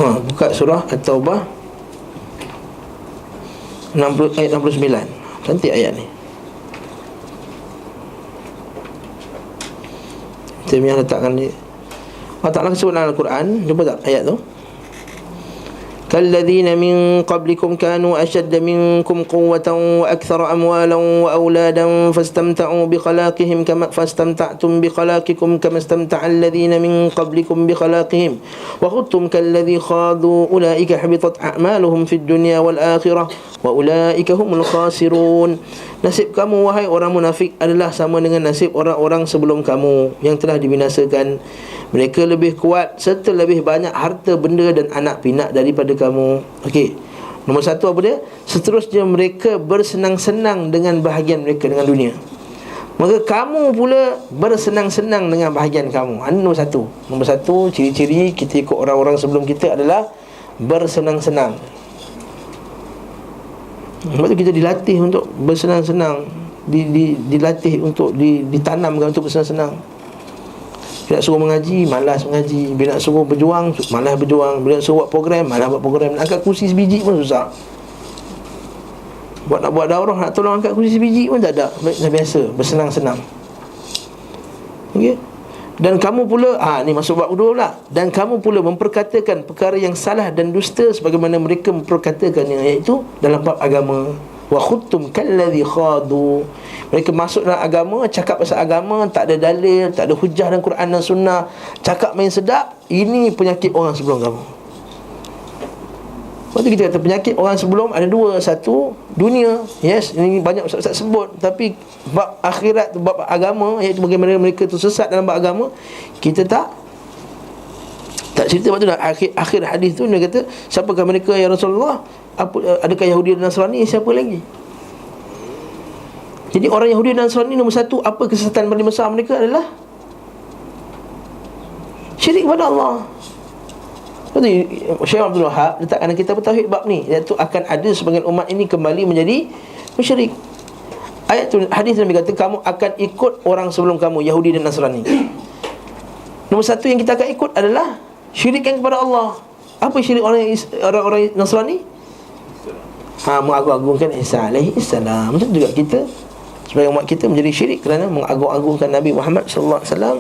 Buka surah At-Taubah 60 ayat 69. Cantik ayat ni. Taimiyah letakkan ni. Allah Ta'ala sebut dalam Al-Quran. Jumpa tak ayat tu? كالذين من قبلكم كانوا أشد منكم قوة وأكثر أموالا وأولادا فاستمتعوا بخلاقهم كما فاستمتعتم بخلاقكم كما استمتع الذين من قبلكم بخلاقهم وخذتم كالذي خاضوا أولئك حبطت أعمالهم في الدنيا والآخرة وأولئك هم الخاسرون. Nasib kamu wahai orang munafik adalah sama dengan nasib orang-orang sebelum kamu yang telah dibinasakan. Mereka lebih kuat serta lebih banyak harta benda dan anak pinak daripada kamu. Okey. Nombor satu apa dia? Seterusnya mereka bersenang-senang dengan bahagian mereka dengan dunia. Maka kamu pula bersenang-senang dengan bahagian kamu. Nombor satu. Nombor satu, ciri-ciri kita ikut orang-orang sebelum kita adalah bersenang-senang. Sebab tu kita dilatih untuk bersenang-senang, dilatih untuk ditanamkan untuk bersenang-senang. Bila nak suruh mengaji, malas mengaji. Bila nak suruh berjuang, malas berjuang. Bila nak suruh buat program, malas buat program. Nak angkat kursi sebiji pun susah. Nak buat daurah, nak tolong angkat kursi sebiji pun tak ada. Dah biasa, bersenang-senang. Okey. Dan kamu pula, ni masuk bab kedua pula. Dan kamu pula memperkatakan perkara yang salah dan dusta sebagaimana mereka memperkatakannya, iaitu dalam bab agama. Wa khuttum kalladhi khadu. Mereka masuk dalam agama, cakap pasal agama, tak ada dalil, tak ada hujah dalam Quran dan Sunnah, cakap main sedap. Ini penyakit orang sebelum kamu. Lepas tu kita kata penyakit orang sebelum ada dua. Satu, dunia. Yes, ini banyak ustaz-ustaz sebut. Tapi bab akhirat tu, bab agama, iaitu bagaimana mereka tu sesat dalam bab agama, kita tak cerita. Sebab tu dah akhir hadis tu dia kata, siapakah mereka ya Rasulullah? Adakah Yahudi dan Nasrani? Siapa lagi? Jadi orang Yahudi dan Nasrani, nombor satu, apa kesesatan paling besar mereka adalah syirik kepada Allah. Jadi Syekh Abdul Wahab letakkan kita bertauhid bab ni, iaitu akan ada sebagian umat ini kembali menjadi musyrik. Ayat tu, hadis Nabi kata kamu akan ikut orang sebelum kamu, Yahudi dan Nasrani. Nombor satu yang kita akan ikut adalah syirikkan kepada Allah. Apa syirik orang Nasrani? Mengagung-agungkan Isa alaihi salam. Macam juga kita sebagai umat kita menjadi syirik kerana mengagung-agungkan Nabi Muhammad sallallahu alaihi wasallam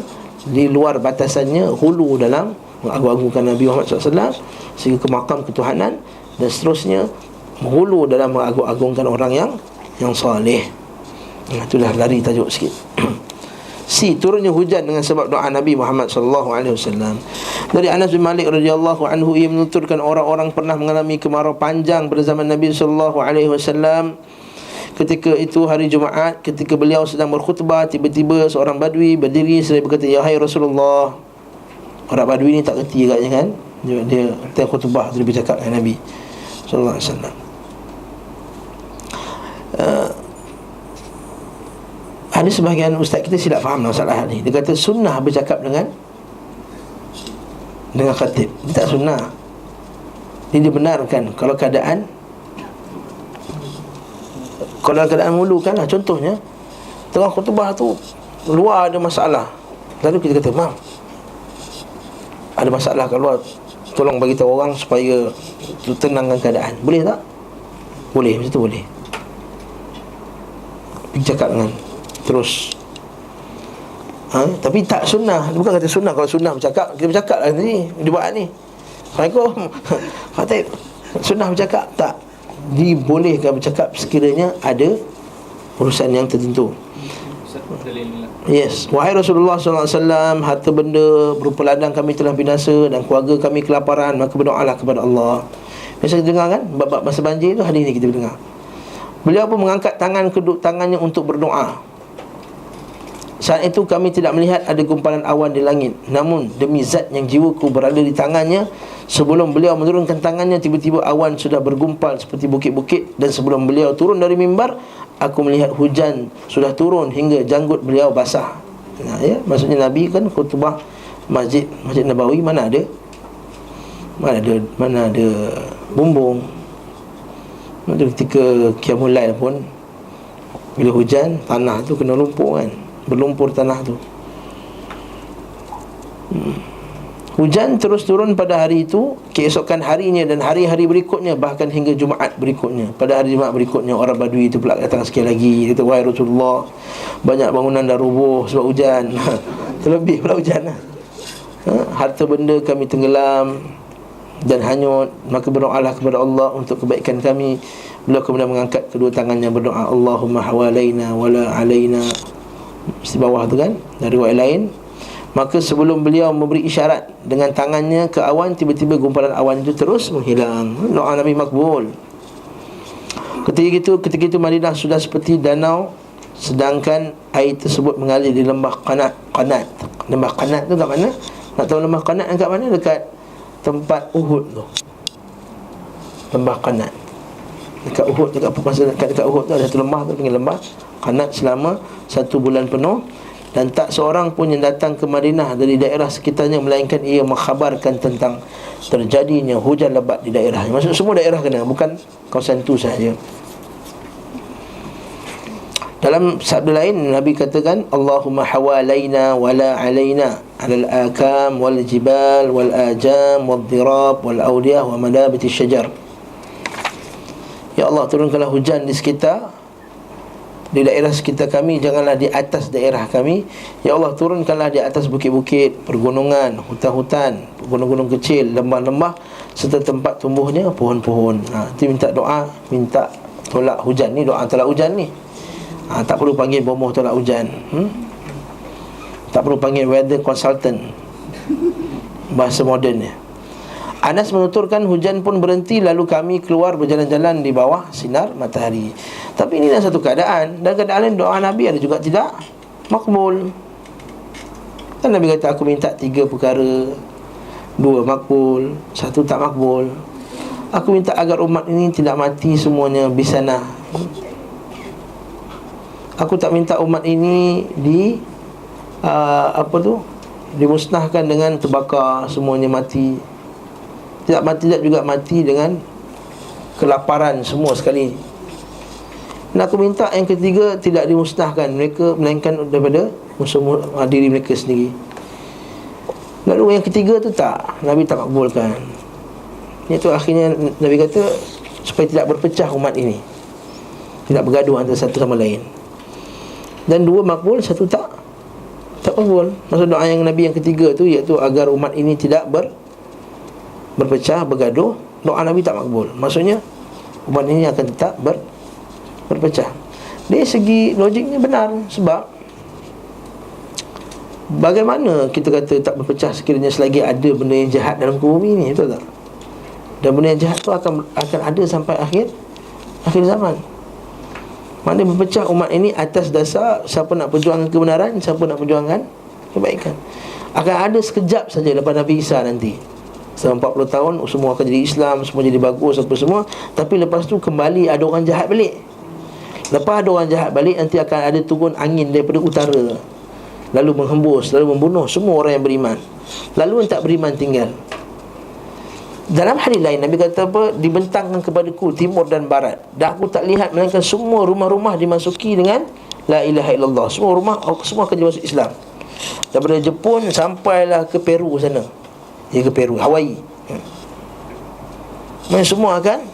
di luar batasannya, hulu dalam mengagung-agungkan Nabi Muhammad SAW sehingga ke makam ketuhanan, dan seterusnya menghulu dalam mengagung-agungkan orang yang salih. Itulah lari tajuk sikit. C, turunnya hujan dengan sebab doa Nabi Muhammad SAW. Dari Anas bin Malik radhiyallahu anhu, ia menuturkan orang-orang pernah mengalami kemarau panjang pada zaman Nabi SAW. Ketika itu hari Jumaat, ketika beliau sedang berkhutbah, tiba-tiba seorang badui berdiri seraya berkata, "Ya hai Rasulullah." Orang badui ni tak kerti agaknya kan. Dia tengah khutbah, dia bercakap dengan Nabi sallallahu alaihi wasallam. Ada sebahagian ustaz kita silap faham masalah ni. Dia kata sunnah bercakap dengan khatib. Dia tak sunnah. Dia dibenarkan kalau keadaan mulu kan lah. Contohnya tengah khutbah tu luar ada masalah, lalu kita kata, "Mam, ada masalah kat luar, tolong bagi tahu orang supaya tenangkan keadaan." Boleh tak? Boleh, macam tu boleh. Pergi cakap dengan terus. Tapi tak sunnah. Bukan kata sunnah. Kalau sunnah bercakap, kita bercakap lah ni, dia buat ni. Assalamualaikum Khatib, sunnah bercakap? Tak. Dibolehkan bercakap sekiranya ada urusan yang tertentu. Yes, wahai Rasulullah sallallahu alaihi wasallam, harta benda berupa ladang kami telah binasa dan keluarga kami kelaparan, maka berdoalah kepada Allah. Biasa kita dengar kan bab-bab masa banjir tu, hadis ni kita dengar. Beliau pun mengangkat kedua tangannya untuk berdoa. Saat itu kami tidak melihat ada gumpalan awan di langit, namun demi zat yang jiwaku berada di tangannya, sebelum beliau menurunkan tangannya, tiba-tiba awan sudah bergumpal seperti bukit-bukit. Dan sebelum beliau turun dari mimbar, aku melihat hujan sudah turun hingga janggut beliau basah. Ya, maksudnya Nabi kan khutbah Masjid Nabawi, mana ada bumbung. Ketika Qiyamul Lail pun, bila hujan, tanah tu kena lumpur kan, berlumpur tanah tu. Hujan terus turun pada hari itu, keesokan harinya dan hari-hari berikutnya, bahkan hingga Jumaat berikutnya. Pada hari Jumaat berikutnya, orang Badui itu pula datang sekali lagi. Dia kata, wahai Rasulullah, banyak bangunan dah roboh sebab hujan. Terlebih pula hujan. Harta benda kami tenggelam dan hanyut, maka berdoalah kepada Allah untuk kebaikan kami. Beliau kemudian mengangkat kedua tangannya berdoa, Allahumma hawalaina wala alaina, di bawah tu kan, dari riwayat lain. Maka sebelum beliau memberi isyarat dengan tangannya ke awan, tiba-tiba gumpalan awan itu terus menghilang. Doa Nabi makbul. Ketika itu Madinah sudah seperti danau, sedangkan air tersebut mengalir di lembah Qanat. Lembah Qanat tu kat mana? Nak tahu lembah Qanat kat mana? Dekat tempat Uhud tu. Lembah Qanat. Dekat Uhud, dekat Uhud tu ada satu lembah tu panggil lembah Qanat selama 1 bulan penuh. Dan tak seorang pun yang datang ke Madinah dari daerah sekitarnya, melainkan ia mengkhabarkan tentang terjadinya hujan lebat di daerahnya. Maksud semua daerah kena, bukan kawasan itu sahaja. Dalam sabda lain Nabi katakan, Allahumma hawalaina wala alaina alal akam wal jibal wal ajam wal dhirab wal awdiyah wa madabiti syajar. Ya Allah, turunkanlah hujan di sekitar, di daerah sekitar kami, janganlah di atas daerah kami. Ya Allah, turunkanlah di atas bukit-bukit, pergunungan, hutan-hutan, gunung-gunung kecil, lembah-lembah, serta tempat tumbuhnya pohon-pohon. Itu minta doa, minta tolak hujan. Ni doa tolak hujan ni. Tak perlu panggil bomoh tolak hujan. Tak perlu panggil weather consultant, bahasa moden ni. Anas menuturkan, hujan pun berhenti, lalu kami keluar berjalan-jalan di bawah sinar matahari. Tapi ini adalah satu keadaan. Dan keadaan lain, doa Nabi ada juga tidak makbul. Dan Nabi kata, aku minta 3 perkara, 2 makbul, 1 tak makbul. Aku minta agar umat ini tidak mati semuanya bisanah. Aku tak minta umat ini dimusnahkan dengan terbakar, semuanya mati. Tidak juga mati dengan kelaparan semua sekali. Dan aku minta yang ketiga, tidak dimusnahkan mereka, melainkan daripada musuh diri mereka sendiri. Lalu yang ketiga tu Nabi tak makbulkan. Itu akhirnya Nabi kata, supaya tidak berpecah umat ini, tidak bergaduh antara satu sama lain. Dan 2 makbul, 1 tak makbul. Maksud doa yang Nabi yang ketiga tu, iaitu agar umat ini tidak berpecah, bergaduh, doa Nabi tak makbul. Maksudnya umat ini akan tetap berpecah. Dari segi logiknya benar. Sebab bagaimana kita kata tak berpecah sekiranya selagi ada benda yang jahat dalam bumi ini, betul tak? Dan benda yang jahat tu akan ada sampai akhir zaman. Mana berpecah umat ini atas dasar siapa nak perjuangkan kebenaran, siapa nak perjuangkan kebaikan. Akan ada sekejap saja lepas Nabi Isa nanti, selama 40 tahun semua akan jadi Islam, semua jadi bagus apa semua. Tapi lepas tu kembali ada orang jahat balik. Lepas ada orang jahat balik, nanti akan ada turun angin daripada utara, lalu menghembus, lalu membunuh semua orang yang beriman. Lalu yang tak beriman tinggal. Dalam hadis lain Nabi kata apa? Dibentangkan kepadaku timur dan barat, dan aku tak lihat melainkan semua rumah-rumah dimasuki dengan la ilaha illallah. Semua akan masuk Islam. Daripada Jepun sampailah ke Peru sana. Ke Peru, Hawaii. Semua akan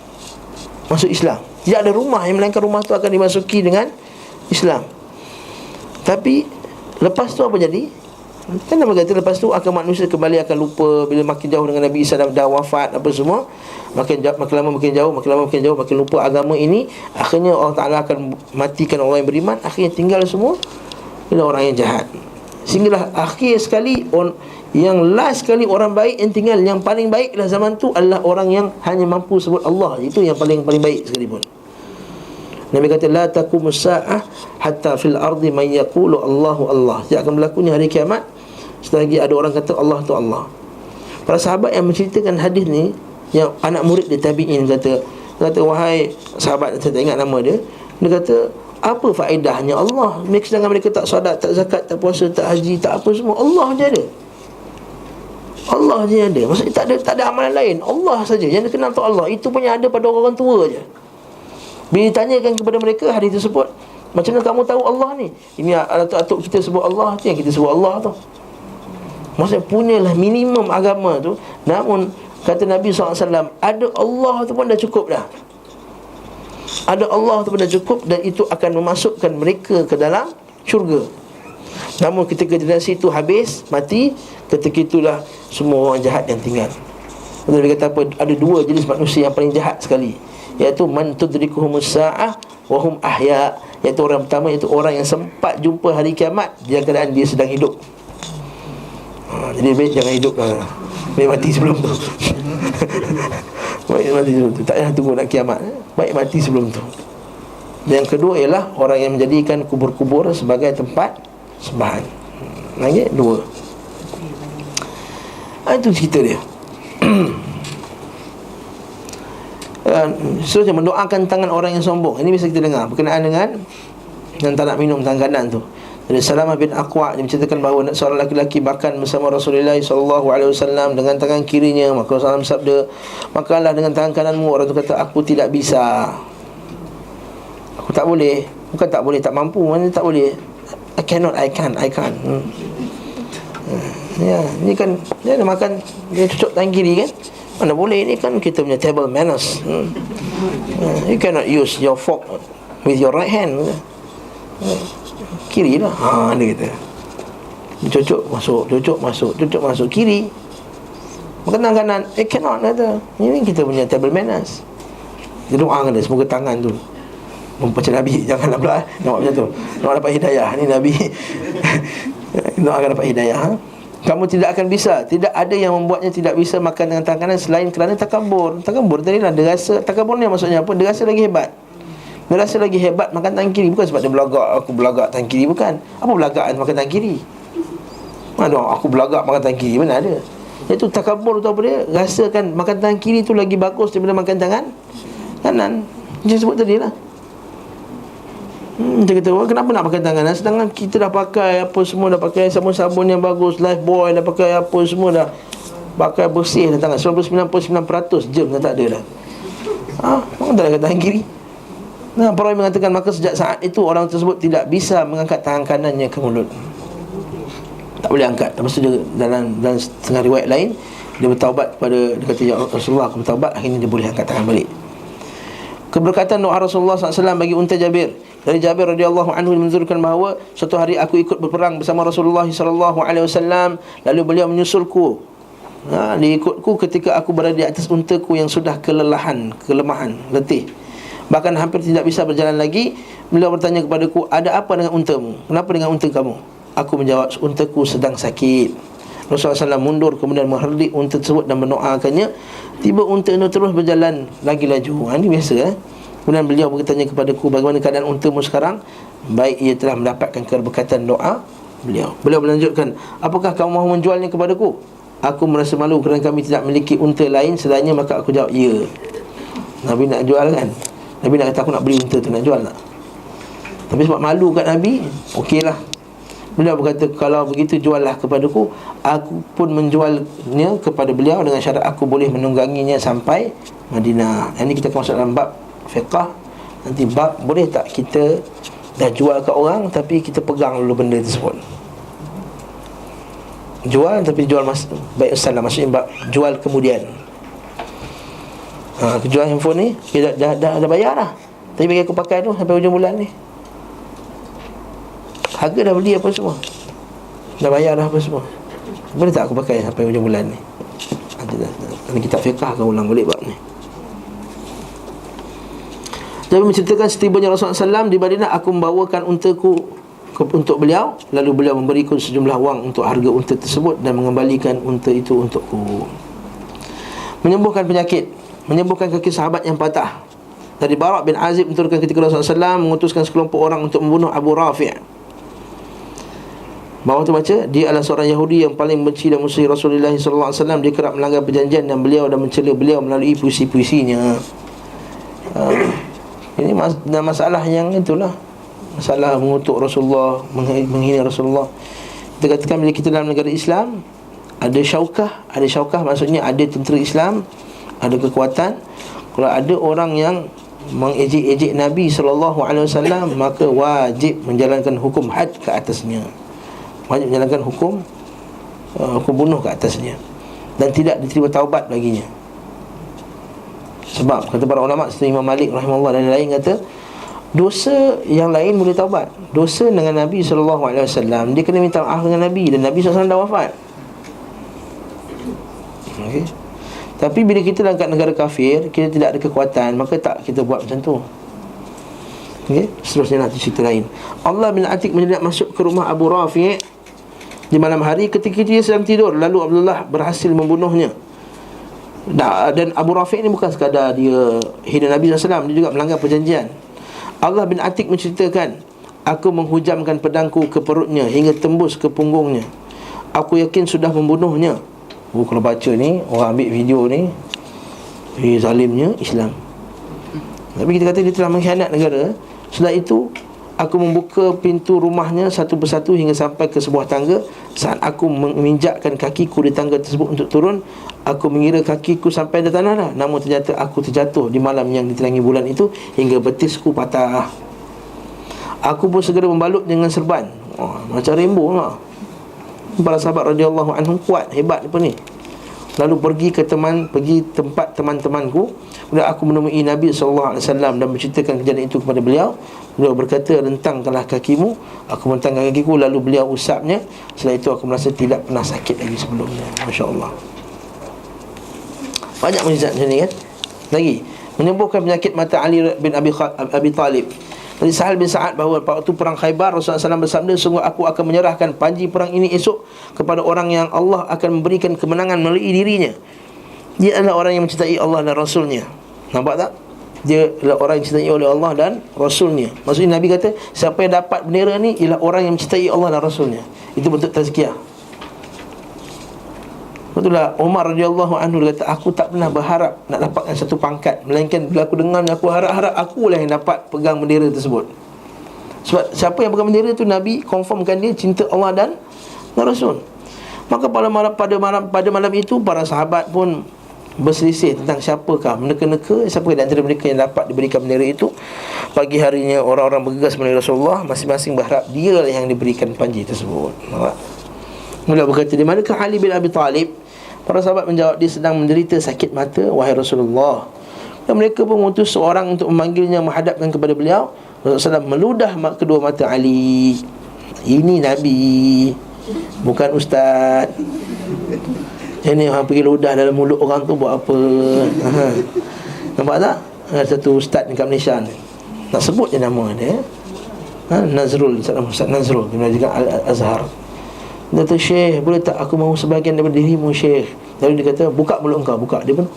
masuk Islam. Tidak ada rumah yang melainkan rumah tu akan dimasuki dengan Islam. Tapi lepas tu apa jadi? Kan Nabi kata lepas tu akan manusia kembali akan lupa. Bila makin jauh dengan Nabi Isa dah wafat apa semua, makin lama makin jauh, makin lupa agama ini. Akhirnya Allah Ta'ala akan matikan orang yang beriman. Akhirnya tinggal semua Ini orang yang jahat. Sehinggalah akhir sekali yang last sekali orang baik yang tinggal. Yang paling baik dalam zaman tu adalah orang yang hanya mampu sebut Allah. Itu yang paling baik sekalipun. Nabi kata la taqumus sa'ah hatta fil ardi man yaqulu Allahu Allah. Tidak akan berlakunya hari kiamat selagi ada orang kata Allah tu Allah. Para sahabat yang menceritakan hadis ni, yang anak murid dia tabi'in kata wahai sahabat, saya tak ingat nama dia. Dia kata, apa faedahnya Allah? Sedangkan mereka tak solat, tak zakat, tak puasa, tak haji, tak apa semua. Allah je ada. Allah je ada. Maksudnya tak ada amalan lain. Allah saja yang dikenal tu Allah. Itu punya ada pada orang tua je. Bila ditanyakan kepada mereka hadis tersebut, macam mana kamu tahu Allah ni? Ini atuk kita sebut Allah tu, yang kita sebut Allah tu. Maksudnya punyalah minimum agama tu. Namun kata Nabi SAW, ada Allah tu pun dah cukup dah. Ada Allah tu pun dah cukup, dan itu akan memasukkan mereka ke dalam syurga. Namun ketika generasi itu habis, mati, ketika itulah semua orang jahat yang tinggal. Nabi kata apa? Ada dua jenis manusia yang paling jahat sekali, iaitu man tudrikuhumus sa'ah wa hum ahya. Iaitu orang pertama, iaitu orang yang sempat jumpa hari kiamat dalam keadaan dia sedang hidup. Jadi baik jangan hidup lah. Baik mati sebelum tu. Baik mati sebelum tu. Tak payah tunggu nak kiamat. Baik mati sebelum tu. Dan yang kedua ialah orang yang menjadikan kubur-kubur sebagai tempat sembahan. Lagi dua. Itu cerita dia. Seterusnya, mendoakan tangan orang yang sombong. Ini bisa kita dengar berkenaan dengan yang tak nak minum tangan kanan tu. Dari Salamah bin Aqwa, dia menceritakan bahawa seorang lelaki makan bersama Rasulullah SAW dengan tangan kirinya. Maka Rasulullah sabda, makanlah dengan tangan kananmu. Orang tu kata, aku tidak bisa, aku tak boleh. Bukan tak boleh, tak mampu. Mana tak boleh, I can't. Ya, ni kan dia nak makan, dia cucuk tangan kiri kan. Mana boleh, ni kan kita punya table manners. You cannot use your fork with your right hand. Kiri lah. Dia kata, cucuk masuk kiri. Makan tangan kanan, cannot kata. Ini kita punya table manners. Dia doakan dia, semoga tangan tu macam Nabi, janganlah pula nampak macam tu, nak dapat hidayah. Ni Nabi doakan dapat hidayah. Kamu tidak akan bisa, tidak ada yang membuatnya tidak bisa makan dengan tangan kanan selain kerana takabur. Takabur tadi lah, dia rasa, takabur ni maksudnya apa? Dia rasa lagi hebat. Dia rasa lagi hebat makan tangan kiri. Bukan sebab dia belagak, aku belagak tangan kiri, bukan. Apa belagak makan tangan kiri? Mana aku belagak makan tangan kiri, mana ada. Iaitu takabur tu apa dia? Rasakan makan tangan kiri tu lagi bagus daripada makan tangan kanan. Macam sebut tadi lah. Dia kata, kenapa nak pakai tangan? Sedangkan kita dah pakai apa semua, dah pakai sabun-sabun yang bagus, Lifebuoy, dah pakai apa semua, dah pakai bersih dah tangan. 99.9% germ dah tak ada dah. Orang tak ada tangan kiri. Nah, para ulama mengatakan maka sejak saat itu orang tersebut tidak bisa mengangkat tangan kanannya ke mulut. Tak boleh angkat. Lepas tu dia dalam setengah riwayat lain, dia bertaubat kepada, dia kata, ya Rasulullah, aku bertaubat. Akhirnya dia boleh angkat tangan balik. Keberkatan doa Rasulullah SAW bagi unta Jabir. Dari Jabir radhiyallahu anhu menunjukkan bahawa suatu hari aku ikut berperang bersama Rasulullah SAW, lalu beliau menyusulku. Dia ikutku ketika aku berada di atas untaku yang sudah kelemahan, letih, bahkan hampir tidak bisa berjalan lagi. Beliau bertanya kepadaku, ada apa dengan untamu? Kenapa dengan unta kamu? Aku menjawab, untaku sedang sakit. Rasulullah SAW mundur kemudian mengherdik unta tersebut dan mendoakannya. Tiba unta itu terus berjalan lagi laju. Ini biasa. Kemudian beliau bertanya kepadaku, bagaimana keadaan untamu sekarang? Baik, ia telah mendapatkan keberkatan doa beliau. Beliau melanjutkan, apakah kamu mahu menjualnya kepadaku? Aku merasa malu kerana kami tidak memiliki unta lain selainnya. Maka aku jawab, ya. Nabi nak jual kan? Nabi nak kata, aku nak beli unta tu, nak jual tak? Tapi sebab malu kat Nabi, okeylah. Beliau berkata, kalau begitu juallah kepadaku. Aku pun menjualnya kepada beliau dengan syarat aku boleh menungganginya sampai Madinah. Ini kita akan masuk dalam bab fiqah. Nanti bab, boleh tak kita dah jual ke orang tapi kita pegang dulu benda tersebut. Jual tapi jual baik salam, maksudnya bab jual kemudian. Jual handphone ni dah bayar dah, tapi bagi aku pakai tu sampai hujung bulan ni. Harga dah beli apa semua, dah bayar dah apa semua. Boleh tak aku pakai sampai hujung bulan ni? Ada kitab fiqah akan ulang balik bab ni. Jadi menceritakan setibanya Rasulullah SAW di Madinah, aku membawakan untaku untuk beliau, lalu beliau memberiku sejumlah wang untuk harga unta tersebut dan mengembalikan unta itu untukku. Menyembuhkan penyakit, menyembuhkan kaki sahabat yang patah. Dari Bara' bin Azib menurunkan ketika Rasulullah SAW mengutuskan sekelompok orang untuk membunuh Abu Rafi'. Bawah tu baca, dia adalah seorang Yahudi yang paling benci dan musuh Rasulullah SAW. Dia kerap melanggar perjanjian dan beliau dan mencela beliau melalui puisi-puisinya. Ini masalah yang itulah, masalah mengutuk Rasulullah, menghina Rasulullah. Kita katakan bila kita dalam negara Islam, ada syaukah maksudnya ada tentera Islam, ada kekuatan. Kalau ada orang yang mengejek-ejek Nabi SAW, maka wajib menjalankan hukum had ke atasnya. Wajib menjalankan hukum bunuh ke atasnya, dan tidak diterima taubat baginya. Sebab kata para ulama seperti Imam Malik rahimahullah dan lain kata, dosa yang lain boleh taubat. Dosa dengan Nabi SAW, dia kena minta maaf dengan Nabi, dan Nabi SAW dah wafat. Okay. Tapi bila kita dalam negara kafir, kita tidak ada kekuatan, maka tak kita buat macam tu. Okay. Seterusnya nanti cerita lain. Allah bin Atiq menyelinap masuk ke rumah Abu Rafi' di malam hari ketika dia sedang tidur. Lalu Abdullah berhasil membunuhnya. Dan Abu Rafi' ini bukan sekadar dia hina Nabi SAW, dia juga melanggar perjanjian. Allah bin Atiq menceritakan, aku menghujamkan pedangku ke perutnya hingga tembus ke punggungnya. Aku yakin sudah membunuhnya. Kalau baca ni, orang ambil video ni, zalimnya Islam. Tapi kita kata dia telah mengkhianat negara. Setelah itu aku membuka pintu rumahnya satu persatu hingga sampai ke sebuah tangga. Saat aku menginjakkan kakiku di tangga tersebut untuk turun, aku mengira kakiku sampai di tanah dah. Namun ternyata aku terjatuh di malam yang diterangi bulan itu hingga betisku patah. Aku pun segera membalut dengan serban. Macam rainbow lah. Para sahabat radhiyallahu anhum kuat, hebat apa ni. Lalu pergi tempat teman-temanku. Kemudian aku menemui Nabi SAW dan menceritakan kejadian itu kepada beliau. Beliau berkata, rentangkanlah kakimu. Aku merentangkan kakiku, lalu beliau usapnya. Setelah itu aku merasa tidak pernah sakit lagi sebelumnya. Masya Allah. Banyak mujizat macam ni kan. Lagi, menyembuhkan penyakit mata Ali bin Abi Talib. Dari Sahal bin Sa'ad bahawa waktu perang Khaybar, Rasulullah SAW bersabda, sungguh aku akan menyerahkan panji perang ini esok kepada orang yang Allah akan memberikan kemenangan melalui dirinya. Dia adalah orang yang mencintai Allah dan Rasulnya. Nampak tak? Dia adalah orang yang dicintai oleh Allah dan Rasulnya. Maksudnya Nabi kata, siapa yang dapat bendera ni ialah orang yang mencintai Allah dan Rasulnya. Itu bentuk tazkiyah. Betullah Umar radhiyallahu anhu kata, aku tak pernah berharap nak dapatkan satu pangkat, melainkan bila aku dengar, aku harap-harap akulah yang dapat pegang bendera tersebut. Sebab siapa yang pegang bendera tu, Nabi confirmkan dia cinta Allah dan Rasul. Maka pada malam itu para sahabat pun berselisih tentang siapakah meneka-neka, siapa di antara mereka yang dapat diberikan bendera itu. Pagi harinya orang-orang bergegas menemui Rasulullah, masing-masing berharap dia lah yang diberikan panji tersebut. Mula berkata, di manakah Ali bin Abi Talib? Para sahabat menjawab, dia sedang menderita sakit mata, wahai Rasulullah. Dan mereka pun mengutus seorang untuk memanggilnya, menghadapkan kepada beliau. Rasulullah SAW meludah kedua mata Ali. Ini Nabi, bukan ustaz. Ini orang pergi ludah dalam mulut orang tu buat apa? Nampak tak? Ada satu ustaz dekat Malaysia ni, nak sebut je nama dia, Nazrul, Ustaz Nazrul, dia juga Al-Azhar. Dia kata, Syekh, boleh tak aku mahu sebahagian daripada dirimu, Syekh? Lalu dia kata, buka mulut engkau. Buka, dia pun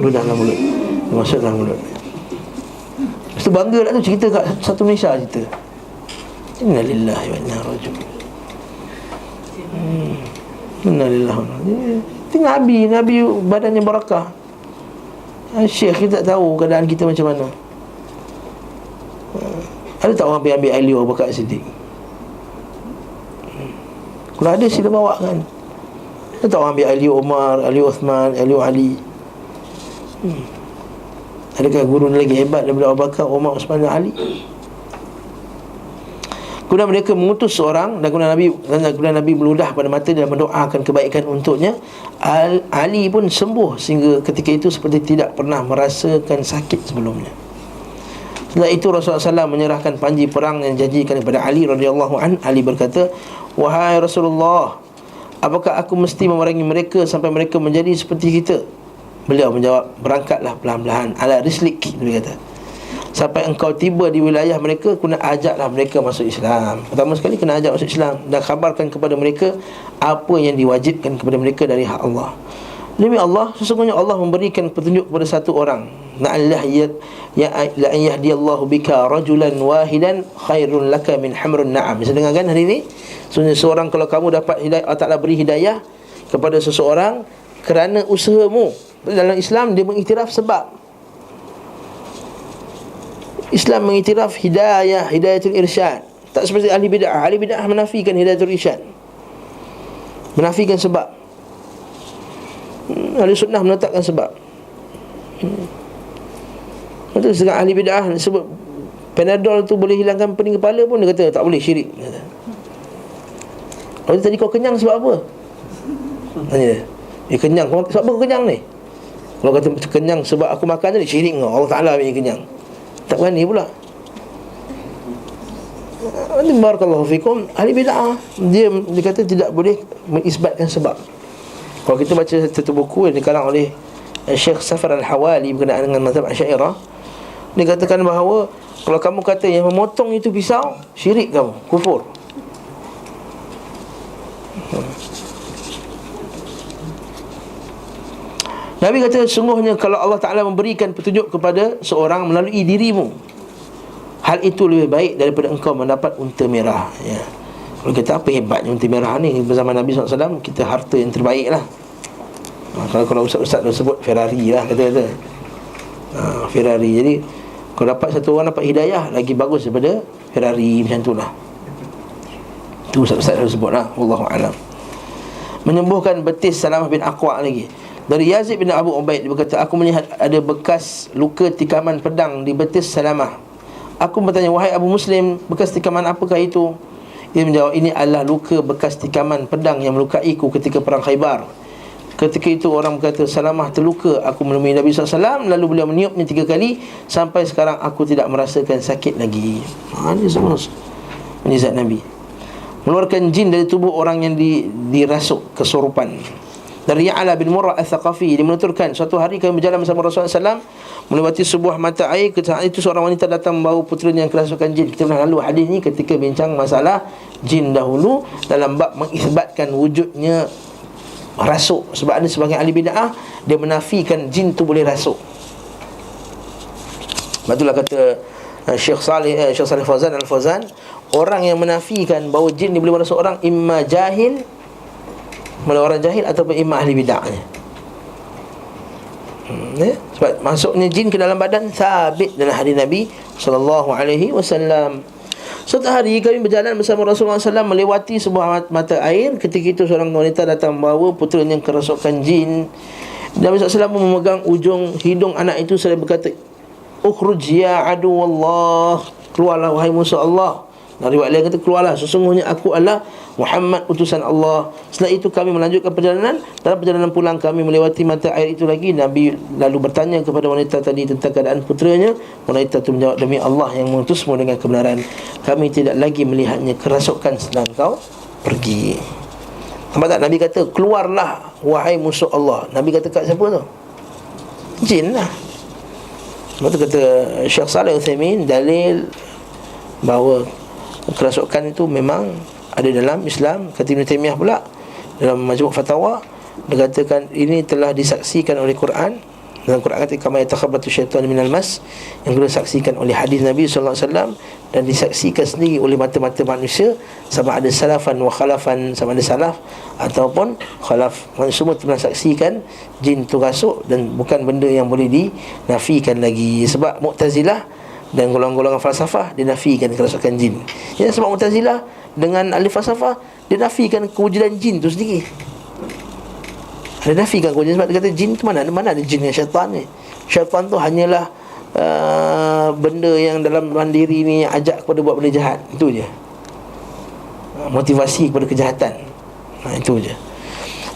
ludah dalam mulut, dia masuk dalam mulut. Lepas tu bangga lah tu, cerita kat satu Malaysia cerita. Inna lillahi wa inna ilaihi raji'un. Inna lillahi wa inna ilaihi raji'un. Nabi badannya barakah. Syekh, kita tak tahu keadaan kita macam mana. Ada tak orang pergi ambil Ali Abu Bakar Siddiq? Kalau ada sila bawa kan. Ada tak orang ambil Ali Umar, Ali Uthman, Ali. Adakah guru ni lagi hebat daripada Abu Bakar, Umar, Uthman dan Ali? Kemudian mereka mengutus seorang, dan kemudian Nabi meludah pada mata dan mendoakan kebaikan untuknya. Ali pun sembuh sehingga ketika itu seperti tidak pernah merasakan sakit sebelumnya. Setelah itu Rasulullah SAW menyerahkan panji perang yang dijanjikan kepada Ali radhiyallahu an. Ali berkata, wahai Rasulullah, apakah aku mesti memerangi mereka sampai mereka menjadi seperti kita? Beliau menjawab, berangkatlah perlahan-lahan, ala rislik, dia kata, Sampai engkau tiba di wilayah mereka, kena ajaklah mereka masuk Islam. Pertama sekali kena ajak masuk Islam, dan khabarkan kepada mereka apa yang diwajibkan kepada mereka dari hak Allah. Demi Allah, sesungguhnya Allah memberikan petunjuk kepada satu orang. La'allah la an yahdiyallahu bika rajulan wahidan khairun laka min hamrun na'am. Bisa dengar kan hari ini? Sebenarnya seorang, kalau kamu dapat hidayah, Allah Ta'ala beri hidayah kepada seseorang kerana usahamu. Dalam Islam dia mengiktiraf sebab. Islam mengiktiraf hidayatul irsyad. Tak seperti ahli bid'ah. Ahli bid'ah menafikan hidayatul irsyad, menafikan sebab. Ahli sunnah menetapkan sebab. Betul, sekarang ahli bid'ah sebut Panadol tu boleh hilangkan pening kepala pun dia kata tak boleh, syirik. Kalau tadi kau kenyang sebab apa? Tanya dia, kenyang sebab apa kau kenyang ni? Kalau kata kenyang sebab aku makan tadi, syirik kau. Allah Ta'ala yang kenyang. Tak berani pula. Barakallahu fikum. Ahli bid'ah dia kata tidak boleh mengisbatkan sebab. Kalau kita baca satu buku yang dikarang oleh Syekh Safar Al-Hawali berkenaan dengan mazhab Asy'ariyah, dia katakan bahawa kalau kamu kata yang memotong itu pisau, syirik kamu, kufur. Nabi kata sungguhnya kalau Allah Ta'ala memberikan petunjuk kepada seorang melalui dirimu, hal itu lebih baik daripada engkau mendapat unta merah. Ya. Kalau kita apa hebatnya unta merah ni, bersama Nabi SAW kita harta yang terbaik lah. Kalau ustaz-ustaz dah sebut Ferrari lah kata-kata. Ferrari. Jadi kalau dapat satu orang dapat hidayah, lagi bagus daripada Ferrari, macam tu lah. Itu ustaz-ustaz dah sebut lah. Wallahu'alam. Menyembuhkan betis Salamah bin Aqwa lagi. Dari Yazid bin Abu Ubaid, dia berkata, aku melihat ada bekas luka tikaman pedang di betis Salamah. Aku bertanya, wahai Abu Muslim, bekas tikaman apakah itu? Dia menjawab, ini adalah luka bekas tikaman pedang yang melukaiku ketika perang Khaybar. Ketika itu orang berkata, Salamah terluka. Aku menemui Nabi SAW, lalu beliau meniupnya 3 kali. Sampai sekarang aku tidak merasakan sakit lagi. Ini semua mujizat Nabi. Mengeluarkan jin dari tubuh orang yang dirasuk kesurupan. Dari Ya'la bin Murrah Al-Thaqafi, dia menuturkan, suatu hari kami berjalan bersama Rasulullah SAW, melewati sebuah mata air. Ketika itu seorang wanita datang membawa putranya yang kerasukan jin. Kita pernah lalu hadis ni ketika bincang masalah jin dahulu, dalam bab mengisbatkan wujudnya rasuk. Sebab ada sebagian ahli bid'ah, dia menafikan jin tu boleh rasuk. Itulah kata Syekh Salih Fauzan Al-Fauzan, orang yang menafikan bahawa jin ni boleh merasuk orang, imma jahil, orang jahil, ataupun imam ahli bid'ahnya. Sebab masuknya jin ke dalam badan sabit dalam hadis Nabi SAW. Suatu hari kami berjalan bersama Rasulullah SAW melewati sebuah mata air. Ketika itu seorang wanita datang membawa putranya yang kerasukan jin. Nabi SAW memegang ujung hidung anak itu seraya berkata, ukhruj ya adu Allah, keluarlah wahai musuh Allah. Dari riwayat lain kata, keluarlah, sesungguhnya aku adalah Muhammad utusan Allah. Setelah itu kami melanjutkan perjalanan. Dalam perjalanan pulang kami melewati mata air itu lagi. Nabi lalu bertanya kepada wanita tadi tentang keadaan putranya. Wanita itu menjawab, demi Allah yang mengutusmu dengan kebenaran, kami tidak lagi melihatnya kerasukan sedang kau pergi. Nampak tak? Nabi kata, keluarlah wahai musuh Allah. Nabi kata kat siapa tu? Jin lah. Lepas tu kata Syekh Salih Uthaymin, dalil bahawa kerasukan itu memang ada dalam Islam. Kata Ibn Taymiyah pula dalam Majmu' Fatawa, dia katakan ini telah disaksikan oleh Quran. Dalam Quran kata kama yatakhabbatu syaitan minal mas, yang kedua disaksikan oleh hadis Nabi SAW, dan disaksikan sendiri oleh mata-mata manusia, sama ada salafan wa khalafan, sama ada salaf ataupun khalaf. Manusia semua telah saksikan jin tu rasuk, dan bukan benda yang boleh dinafikan lagi. Sebab Mu'tazilah dan golongan-golongan falsafah dia nafikan kerasukan jin. Ya, sebab Mu'tazilah dengan ahli falsafah dia nafikan kewujudan jin tu sendiri. Dia nafikan kewujudan, sebab dia kata jin tu mana ada jin yang syaitan ni. Syaitan tu hanyalah benda yang dalam diri ni yang ajak kepada buat benda jahat. Itu je. Motivasi kepada kejahatan. Itu je.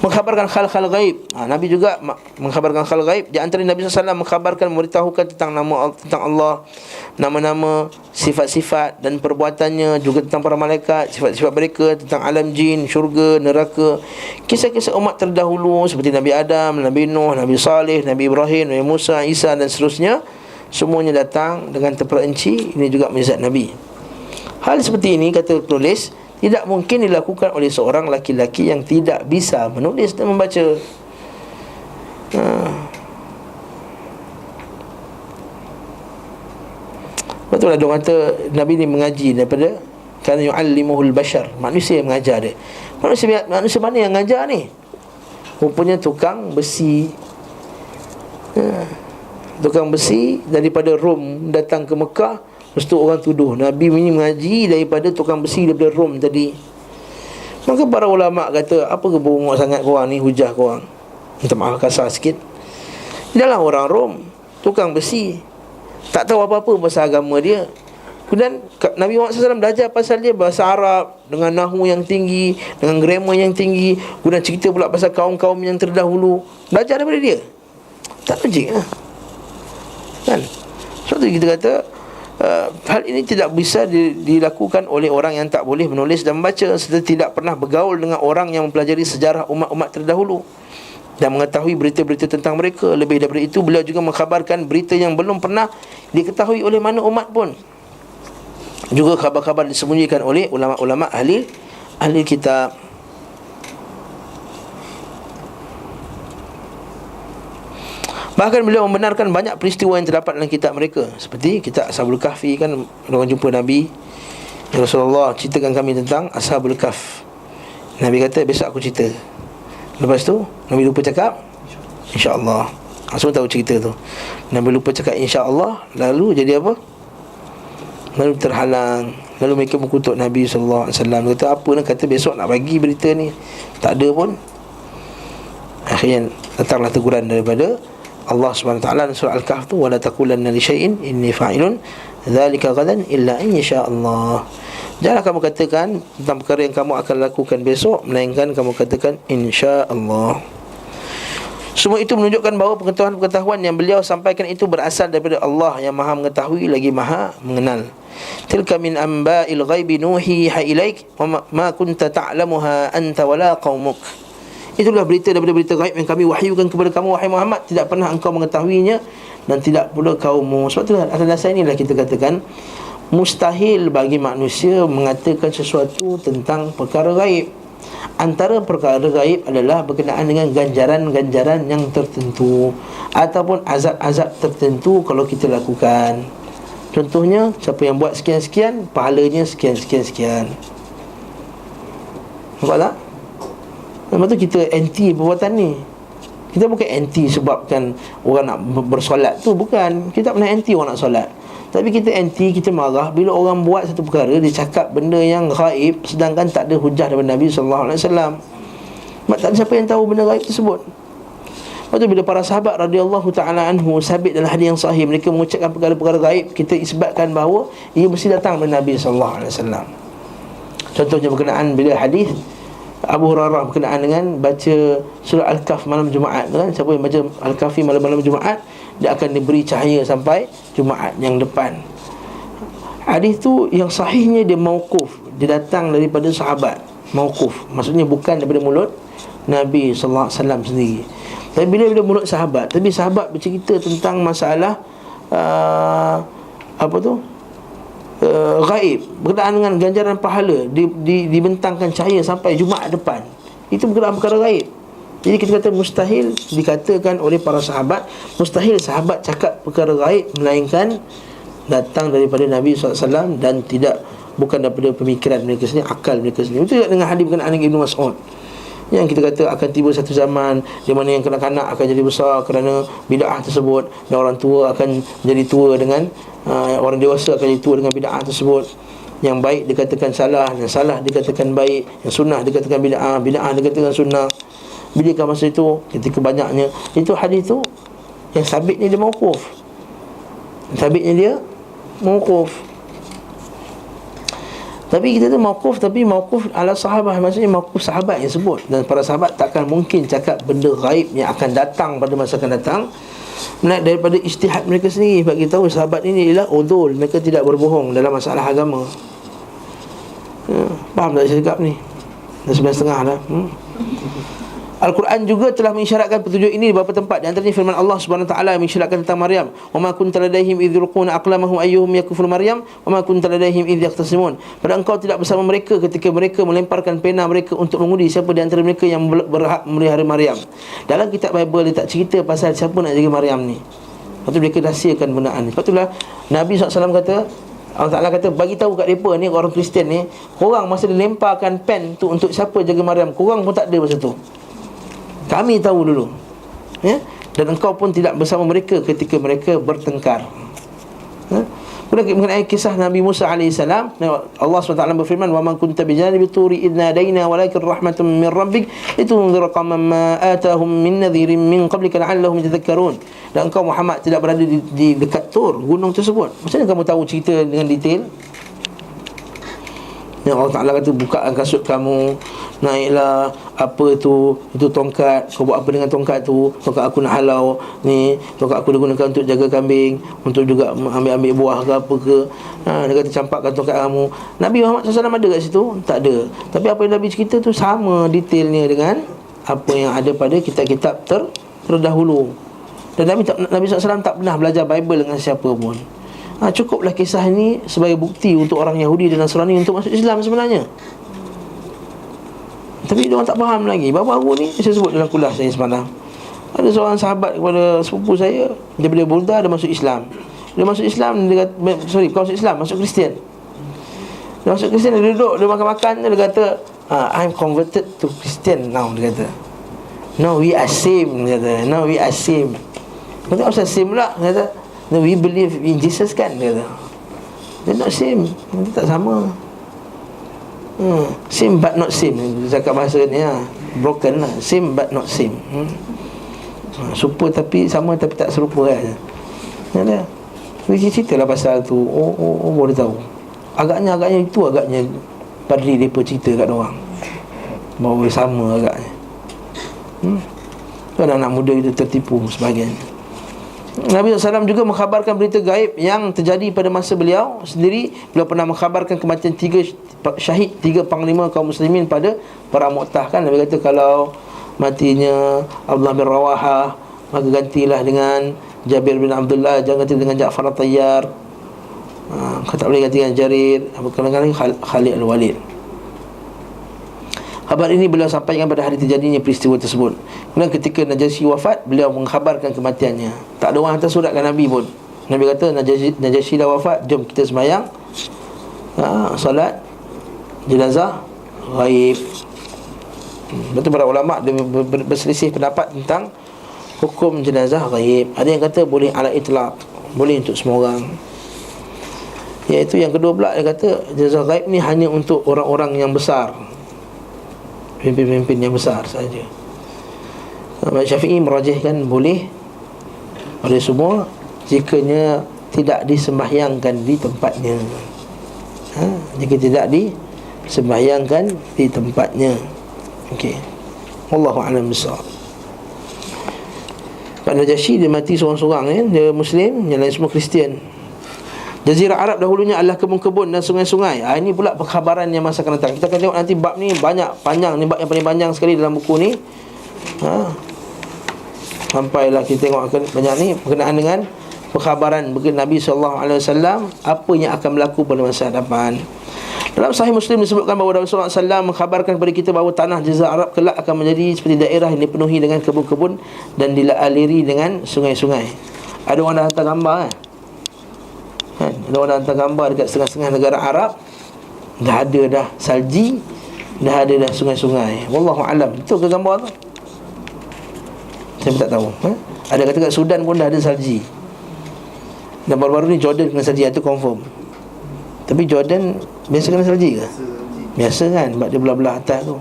Mengkhabarkan hal-hal gaib. Nabi juga mengkhabarkan hal gaib. Di antara Nabi SAW mengkhabarkan, memberitahukan tentang tentang Allah, nama-nama, sifat-sifat dan perbuatannya, juga tentang para malaikat, sifat-sifat mereka, tentang alam jin, syurga, neraka, kisah-kisah umat terdahulu seperti Nabi Adam, Nabi Nuh, Nabi Saleh, Nabi Ibrahim, Nabi Musa, Isa dan seterusnya. semuanya datang dengan terperinci. Ini juga mukjizat Nabi. Hal seperti ini, kata penulis, tidak mungkin dilakukan oleh seorang laki-laki yang tidak bisa menulis dan membaca. Betul lah dia kata Nabi ni mengaji daripada kana yu'allimuhul bashar, manusia yang mengajar dia. Manusia mana yang mengajar ni? Rupanya tukang besi. Tukang besi daripada Rom datang ke Mekah. Lepas tu orang tuduh Nabi ini mengaji daripada tukang besi daripada Rom tadi. Maka para ulama kata, apa ke bongok sangat korang ni, hujah korang. Minta maaf kasar sikit. Dia lah orang Rom, tukang besi, tak tahu apa-apa pasal agama dia. Kemudian Nabi Muhammad SAW belajar pasal dia bahasa Arab dengan nahu yang tinggi, dengan grammar yang tinggi. Kemudian cerita pula pasal kaum-kaum yang terdahulu. Belajar daripada dia. Tak logik lah, kan? Sebab tu kita kata hal ini tidak bisa dilakukan oleh orang yang tak boleh menulis dan membaca, serta tidak pernah bergaul dengan orang yang mempelajari sejarah umat-umat terdahulu dan mengetahui berita-berita tentang mereka. Lebih daripada itu, beliau juga mengkhabarkan berita yang belum pernah diketahui oleh mana umat pun. Juga khabar-khabar disembunyikan oleh ulama-ulama ahli kitab. Bahkan beliau membenarkan banyak peristiwa yang terdapat dalam kitab mereka. Seperti kitab Ashabul Kahfi, kan orang jumpa Nabi, ya Rasulullah, ceritakan kami tentang Ashabul Kahf. Nabi kata, besok aku cerita. Lepas tu Nabi lupa cakap InsyaAllah. Semua tahu cerita tu. Nabi lupa cakap InsyaAllah. Lalu jadi apa? Lalu terhalang. Lalu mereka mengutuk Nabi SAW. Kata apa nak, kata besok nak bagi berita ni, tak ada pun. Akhirnya datanglah teguran daripada Allah SWT dalam surah Al-Kahf tu, wala taqulanna li syai'in inni fa'ilun dzalika ghadan illa in Allah. Janganlah kamu katakan tentang perkara yang kamu akan lakukan besok, melainkan kamu katakan insya-Allah. Semua itu menunjukkan bahawa pengetahuan-pengetahuan yang beliau sampaikan itu berasal daripada Allah yang Maha mengetahui lagi Maha mengenal. Tilka min amba'il ghaibi nuhiha ilaik wa ma kunta ta'lamuha anta wala qaumuk. Itulah berita daripada berita gaib yang kami wahyukan kepada kamu, wahai Muhammad. Tidak pernah engkau mengetahuinya dan tidak pula kaummu. Sebab itulah atas dasar inilah kita katakan mustahil bagi manusia mengatakan sesuatu tentang perkara gaib. Antara perkara gaib adalah berkenaan dengan ganjaran-ganjaran yang tertentu ataupun azab-azab tertentu kalau kita lakukan. Contohnya, siapa yang buat sekian-sekian, pahalanya sekian-sekian-sekian. Nampak tak? Lepas tu kita anti perbuatan ni. Kita bukan anti sebabkan orang nak bersolat tu, bukan. Kita tak pernah anti orang nak solat. Tapi kita anti, kita marah bila orang buat satu perkara, dia cakap benda yang gaib, sedangkan tak ada hujah daripada Nabi SAW. Sebab tak ada siapa yang tahu benda gaib tersebut. Lepas tu bila para sahabat radhiyallahu ta'ala anhu sabit dalam hadis yang sahih, mereka mengucapkan perkara-perkara gaib, kita isbatkan bahawa ia mesti datang daripada Nabi SAW. Contohnya berkenaan bila hadis Abu Hurairah berkenaan dengan baca surah Al-Kahf malam Jumaat, kan? Siapa yang baca Al-Kahfi malam-malam Jumaat, dia akan diberi cahaya sampai Jumaat yang depan. Hadis tu yang sahihnya dia mauquf, dia datang daripada sahabat. Mauquf maksudnya bukan daripada mulut Nabi sallallahu alaihi wasallam sendiri. Tapi bila mulut sahabat, tapi sahabat bercerita tentang masalah gaib, berkenaan dengan ganjaran pahala, dibentangkan cahaya sampai Jumaat depan. Itu berkenaan perkara gaib. Jadi kita kata mustahil dikatakan oleh para sahabat, mustahil sahabat cakap perkara gaib melainkan datang daripada Nabi SAW dan bukan daripada pemikiran mereka sendiri, akal mereka sendiri. Itu juga dengan hadis berkenaan dengan Ibnu Mas'ud, yang kita kata akan tiba satu zaman di mana yang kanak-kanak akan jadi besar kerana bid'ah tersebut, dan orang tua akan jadi tua dengan orang dewasa akan jadi tua dengan bid'ah tersebut. Yang baik dikatakan salah, yang salah dikatakan baik, yang sunnah dikatakan bid'ah, bid'ah dikatakan sunnah. Bila masa itu, ketika banyaknya itu hadis tu, yang sabitnya dia mauquf, sabitnya dia mauquf. Tapi kita tu mauquf, tapi mauquf ala sahabat, maksudnya mauquf sahabat yang sebut. Dan para sahabat takkan mungkin cakap benda gaib yang akan datang pada masa akan datang menaik daripada ijtihad mereka sendiri. Bagi tahu sahabat ini ialah udul, mereka tidak berbohong dalam masalah agama. Faham tak saya cakap ni? Dah 9.30 dah. Al-Quran juga telah mengisyaratkan petunjuk ini di beberapa tempat. Di antaranya firman Allah Subhanahu wa taala mengisyaratkan tentang Maryam, "Wa ma kunta ladaihim idh yulquna aqlamahum ayyuhum yakfur Maryam wa ma kunta ladaihim idh yaqtasimun." Pada engkau tidak bersama mereka ketika mereka melemparkan pena mereka untuk mengundi siapa di antara mereka yang berhak memelihara Maryam. Dalam kitab Bible dia tak cerita pasal siapa nak jaga Maryam ni. Lepas tu mereka rahsiakan bendaan ni. Lepas tu lah Nabi SAW kata, Allah Ta'ala kata, bagi tahu kat mereka ni, orang Kristian ni, korang masa dilemparkan pen tu untuk siapa jaga Maryam, korang pun tak ada masa tu. Kami tahu dulu, ya? Dan engkau pun tidak bersama mereka ketika mereka bertengkar, ya? Kemudian mengenai kisah Nabi Musa AS, Allah SWT berfirman, "Wa man kunta bijanibi turi idna daina walakin rahmatun min rabbik litunzira qauman ma atahum min nadhirin min qablika la'allahum yatadhakkarun." Dan engkau Muhammad tidak berada di dekat Tur, gunung tersebut. Macam mana kamu tahu cerita dengan detail? Yang Allah Ta'ala kata, bukakan kasut kamu, naiklah apa tu, itu tongkat, kau buat apa dengan tongkat tu? Tongkat aku nak halau ni, tongkat aku digunakan untuk jaga kambing, untuk juga ambil buah ke apa ke. Dia kata campakkan tongkat kamu. Nabi Muhammad SAW ada kat situ? Tak ada. Tapi apa yang Nabi cerita tu sama detailnya dengan apa yang ada pada kitab-kitab terdahulu. Dan Nabi SAW tak pernah belajar Bible dengan siapa pun. Cukuplah kisah ini sebagai bukti untuk orang Yahudi dan Nasrani untuk masuk Islam sebenarnya. Tapi diorang tak faham lagi. Baru-baru ni saya sebut dalam kuliah saya semalam, ada seorang sahabat kepada sepupu saya, daripada Burda, dia masuk Islam. Dia masuk Islam, dia kata, bukan masuk Islam, masuk Kristian. Dia masuk Kristian, dia duduk, dia makan-makan, dia kata, I'm converted to Christian now, dia kata. "No, we are same," dia kata. "No, we are same." Dia kata, "Apa same pula?" Dia kata, "No, we believe in Jesus kan," dia kata. Dia not same, dia tak sama. Same but not same. Dia cakap bahasa ni broken lah. Same but not same. Serupa tapi sama tapi tak serupa kan. Ya, dia cerita lah pasal tu. Oh, boleh tahu. Agaknya padri mereka cerita kat orang bahawa sama agaknya. Kan anak muda itu tertipu sebagainya. Nabi SAW juga mengkhabarkan berita gaib yang terjadi pada masa beliau sendiri. Beliau pernah mengkhabarkan kematian 3 panglima kaum muslimin pada Perang Mu'tah kan. Nabi kata kalau matinya Abdullah bin Rawahah, maka gantilah dengan Jabir bin Abdullah, jangan ganti dengan Ja'far At-Tayyar. Kau tak boleh ganti dengan Jarir, kadang-kadang Khalid Al-Walid. Khabar ini beliau sampaikan pada hari terjadinya peristiwa tersebut. Kemudian ketika Najasyi wafat, beliau mengkhabarkan kematiannya. Tak ada orang hantar surat ke Nabi pun. Nabi kata, Najasyi dah wafat, jom kita sembahyang solat jenazah ghaib. Betul, para ulama' berselisih pendapat tentang hukum jenazah ghaib. Ada yang kata boleh ala itlaq, boleh untuk semua orang. Iaitu yang kedua pula, dia kata jenazah ghaib ni hanya untuk orang-orang yang besar, pemimpin-pemimpin yang besar saja. Imam Syafi'i merajihkan boleh oleh semua jikanya tidak disembahyangkan di tempatnya. Jika tidak disembahyangkan di tempatnya. Okey. Wallahu a'lam bissawab. Pak Najasyi dia mati seorang-seorang dia Muslim, yang lain semua Kristian. Jazirah Arab dahulunya adalah kebun-kebun dan sungai-sungai. Ini pula perkhabaran yang masa akan datang. Kita akan tengok nanti bab ni panjang ni, bab yang paling panjang sekali dalam buku ni. Sampailah kita tengok akan banyak ni berkenaan dengan perkhabaran Nabi SAW apa yang akan berlaku pada masa hadapan. Dalam Sahih Muslim disebutkan bahawa Nabi SAW mengkhabarkan kepada kita bahawa tanah Jazirah Arab kelak akan menjadi seperti daerah yang dipenuhi dengan kebun-kebun dan dialiri dengan sungai-sungai. Ada orang dah hantar gambar kan? Ada orang dah hantar gambar dekat setengah-setengah negara Arab, dah ada dah salji, dah ada dah sungai-sungai. Wallahu alam, betul ke gambar tu? Saya pun tak tahu. Ada kata kat Sudan pun dah ada salji. Dan baru-baru ni Jordan kena salji, itu confirm. Tapi Jordan biasa kena salji ke? Biasa kan, sebab dia belah-belah atas tu.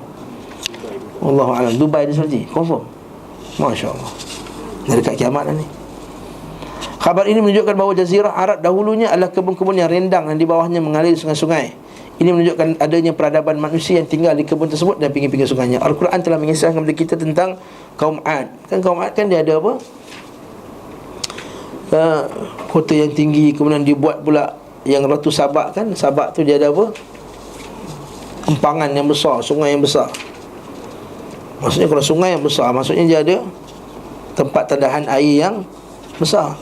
Wallahu alam. Dubai ada salji, confirm. Masya Allah. Dah dekat kiamat dah ni. Khabar ini menunjukkan bahawa Jazirah Arab dahulunya adalah kebun-kebun yang rendang dan di bawahnya mengalir sungai-sungai. Ini menunjukkan adanya peradaban manusia yang tinggal di kebun tersebut dan pinggir-pinggir sungainya. Al-Quran telah mengisahkan kepada kita tentang kaum Ad. Kan kaum Ad kan dia ada apa? Kota yang tinggi, kemudian dibuat pula yang Ratu Sabak kan. Sabak tu dia ada apa? Empangan yang besar, sungai yang besar. Maksudnya kalau sungai yang besar, maksudnya dia ada tempat tadahan air yang besar.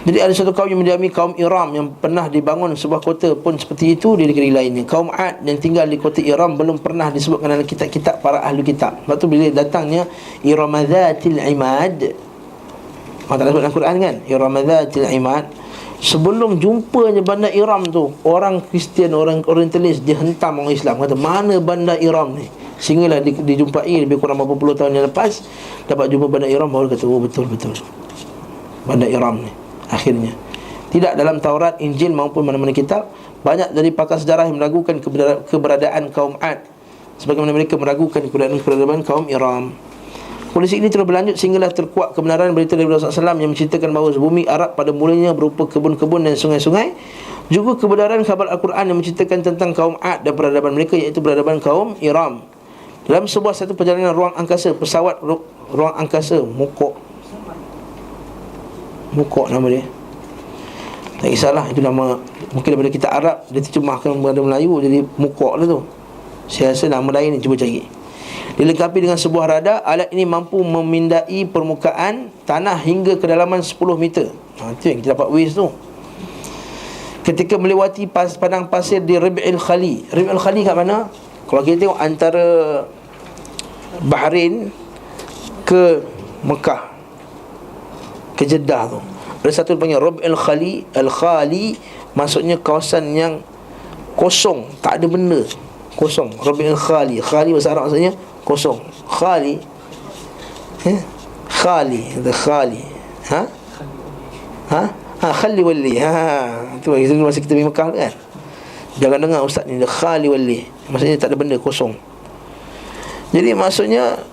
Jadi ada satu kaum yang mendiami kaum Iram yang pernah dibangun sebuah kota pun seperti itu di negeri lainnya. Kaum Ad yang tinggal di kota Iram belum pernah disebutkan dalam kitab-kitab para ahli kitab. Lepas tu bila datangnya Iramadzatil Imad, Allah Ta'ala sebut dalam Quran kan, Iramadzatil Imad. Sebelum jumpanya bandar Iram tu, orang Kristian, orang Orientalis dia hentam orang Islam, kata mana bandar Iram ni. Sehinggalah dijumpai lebih kurang berapa puluh tahun yang lepas, dapat jumpa bandar Iram, baru kata oh betul-betul bandar Iram ni. Akhirnya tidak dalam Taurat, Injil maupun mana-mana kitab, banyak dari pakar sejarah yang meragukan keberadaan kaum Ad, sebagaimana mereka meragukan keberadaan kaum Iram. Kondisi ini terus berlanjut sehinggalah terkuat kebenaran berita dari Rasulullah SAW yang menceritakan bahawa bumi Arab pada mulanya berupa kebun-kebun dan sungai-sungai. Juga kebenaran khabar Al-Quran yang menceritakan tentang kaum Ad dan peradaban mereka, iaitu peradaban kaum Iram. Dalam sebuah satu perjalanan ruang angkasa, pesawat ruang angkasa Mukok nama dia. Tak kisahlah, itu nama, mungkin daripada kita Arab dia terjemahkan berada Melayu jadi Mukok lah tu. Saya rasa nama lain ni, cuba cari. Dilengkapi dengan sebuah radar. Alat ini mampu memindai permukaan tanah hingga kedalaman 10 meter. Itu yang kita dapat Waze tu. Ketika melewati padang pasir di Rabi'il Khali. Rabi'il Khali kat mana? Kalau kita tengok antara Bahrain ke Mekah, ke Jeddah tu, ada satu panggil Rabi'il Khali. Al-Khali maksudnya kawasan yang kosong, tak ada benda, kosong. Rabi'il Khali, Khali bahasa Arab maksudnya kosong. Khali, Khali, the Khali, Khali wali. Itu masa kita pergi Mekah kan, jangan dengar ustaz ni, the Khali wali, maksudnya tak ada benda, kosong. Jadi maksudnya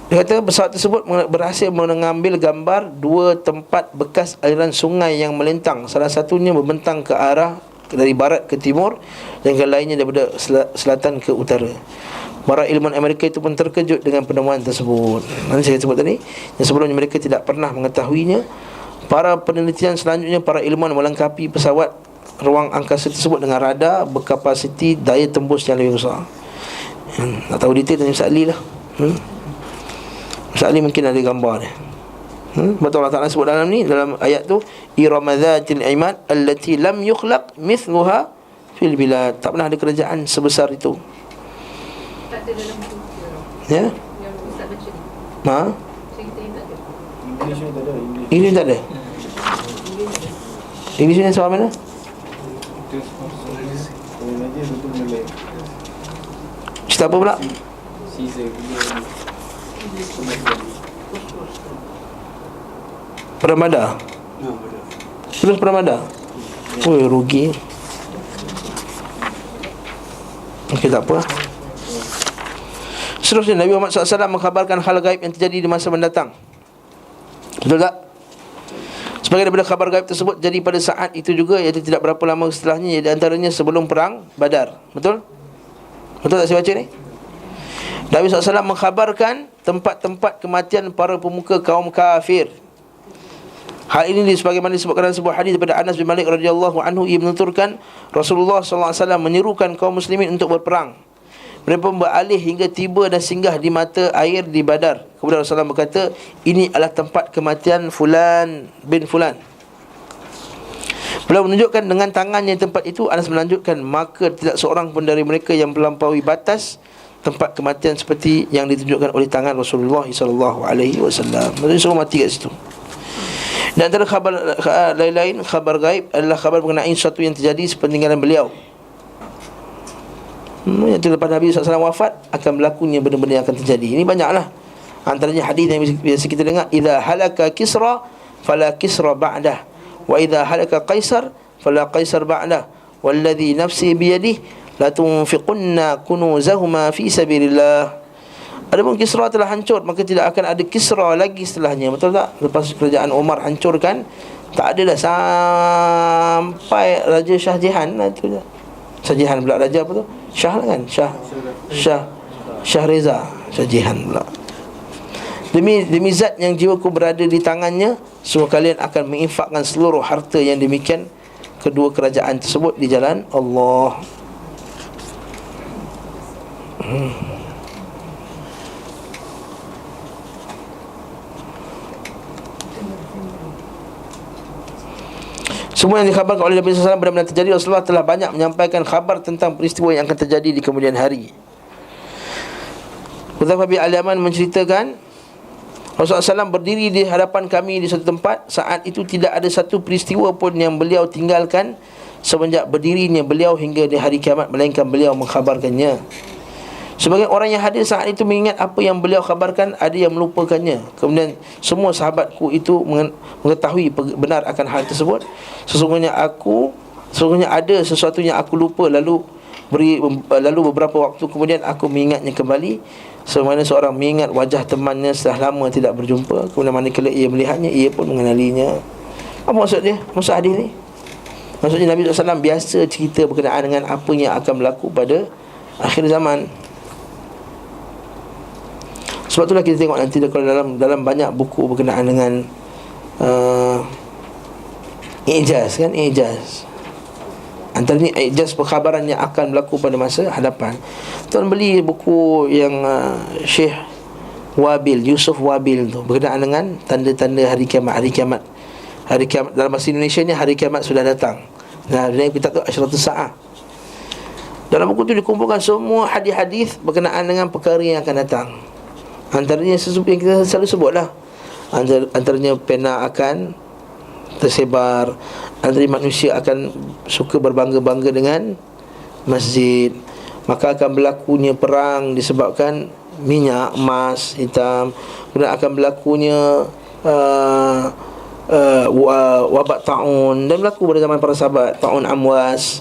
dia kata pesawat tersebut berhasil mengambil gambar dua tempat bekas aliran sungai yang melintang. Salah satunya membentang ke arah dari barat ke timur, dan yang lainnya daripada selatan ke utara. Para ilmuwan Amerika itu pun terkejut dengan penemuan tersebut. Nanti saya sebut tadi, yang sebelumnya mereka tidak pernah mengetahuinya. Para penelitian selanjutnya, para ilmuwan melengkapi pesawat ruang angkasa tersebut dengan radar berkapasiti daya tembus yang lebih besar. Nak tahu detail tanya Ustaz Ali lah. Ustaz Ali mungkin ada gambar dia. Betul Allah Ta'ala sebut dalam ni, dalam ayat tu, Iramadzatil Imad allati lam yukhlaq mithluha fil bilad. Tak pernah ada kerajaan sebesar itu. Tak ada dalam buku ya? yang Ustaz baca ni. Cerita ni tak ada. English tak ada. English ni soal mana? Cerita apa pula? Peramada. Terus Peramada. Oh, rugi. Okey, tak apa. Seterusnya Nabi Muhammad SAW mengkhabarkan hal gaib yang terjadi di masa mendatang. Betul tak? Sebagai daripada khabar gaib tersebut jadi pada saat itu juga, iaitu tidak berapa lama setelahnya, di antaranya sebelum perang Badar. Betul? Betul tak saya baca ni? Nabi SAW mengkhabarkan tempat-tempat kematian para pemuka kaum kafir. Hal ini sebagaimana disebutkan dalam sebuah hadis daripada Anas bin Malik radhiyallahu anhu, ia menuturkan Rasulullah SAW menyerukan kaum muslimin untuk berperang. Mereka beralih hingga tiba dan singgah di mata air di Badar. Kemudian Rasulullah berkata, ini adalah tempat kematian Fulan bin Fulan. Beliau menunjukkan dengan tangannya tempat itu. Anas melanjutkan, maka tidak seorang pun dari mereka yang melampaui batas tempat kematian seperti yang ditunjukkan oleh tangan Rasulullah SAW. Maksudnya suruh mati kat situ. Dan antara khabar lain-lain, khabar gaib adalah khabar mengenai sesuatu yang terjadi sepeninggalan beliau. Yang lepas Nabi SAW wafat, akan berlakunya benda-benda yang akan terjadi. Ini banyaklah. Antaranya hadis yang biasa kita dengar, idza halaka Kisra fala Kisra ba'dah, wa idza halaka Qaisar fala Qaisar ba'dah, walladhi nafsi biyadihi la tunfiqunna kunuzahuma fi sabilillah. Adapun Kisra telah hancur, maka tidak akan ada Kisra lagi setelahnya. Betul tak? Lepas kerajaan Umar hancurkan, tak ada dah sampai Raja Shah Jahan lah tu. Shah Jahan pula raja apa tu? Shah lah kan? Shah Reza Shah Jahan pula. Demi zat yang jiwaku berada di tangannya, semua kalian akan menginfakkan seluruh harta yang demikian kedua kerajaan tersebut di jalan Allah. Semua yang dikhabarkan oleh Nabi SAW benar-benar terjadi. Rasulullah telah banyak menyampaikan khabar tentang peristiwa yang akan terjadi di kemudian hari. Hudzaifah bin Al-Yaman menceritakan, Rasulullah SAW berdiri di hadapan kami di satu tempat. Saat itu tidak ada satu peristiwa pun yang beliau tinggalkan semenjak berdirinya beliau hingga di hari kiamat, melainkan beliau mengkhabarkannya. Sebagian orang yang hadir saat itu mengingat apa yang beliau khabarkan, ada yang melupakannya. Kemudian semua sahabatku itu mengetahui benar akan hal tersebut. Sesungguhnya ada sesuatu yang aku lupa, lalu beberapa waktu kemudian aku mengingatnya kembali, semana seorang mengingat wajah temannya setelah lama tidak berjumpa. Kemudian manakala ia melihatnya, ia pun mengenalinya. Apa maksud dia? Maksud hadis ni? Maksudnya Nabi SAW biasa cerita berkenaan dengan apa yang akan berlaku pada akhir zaman. Sebab itulah kita tengok nanti kalau dalam banyak buku berkenaan dengan ijaz kan, ijaz. Antaranya ijaz perkhabaran yang akan berlaku pada masa hadapan. Tuan beli buku yang Syekh Wabil, Yusuf Wabil tu, berkenaan dengan tanda-tanda hari kiamat. Hari kiamat dalam bahasa Indonesia ni, hari kiamat sudah datang. Nah, dia kita tu Asyratus Saah. Dalam buku tu dikumpulkan semua hadis-hadis berkenaan dengan perkara yang akan datang. Antaranya sesuatu yang kita selalu sebutlah. Antaranya pena akan tersebar, antaranya manusia akan suka berbangga-bangga dengan masjid, maka akan berlakunya perang disebabkan minyak, emas, hitam. Kemudian akan berlakunya wabak ta'un, dan berlaku pada zaman para sahabat, ta'un amwas.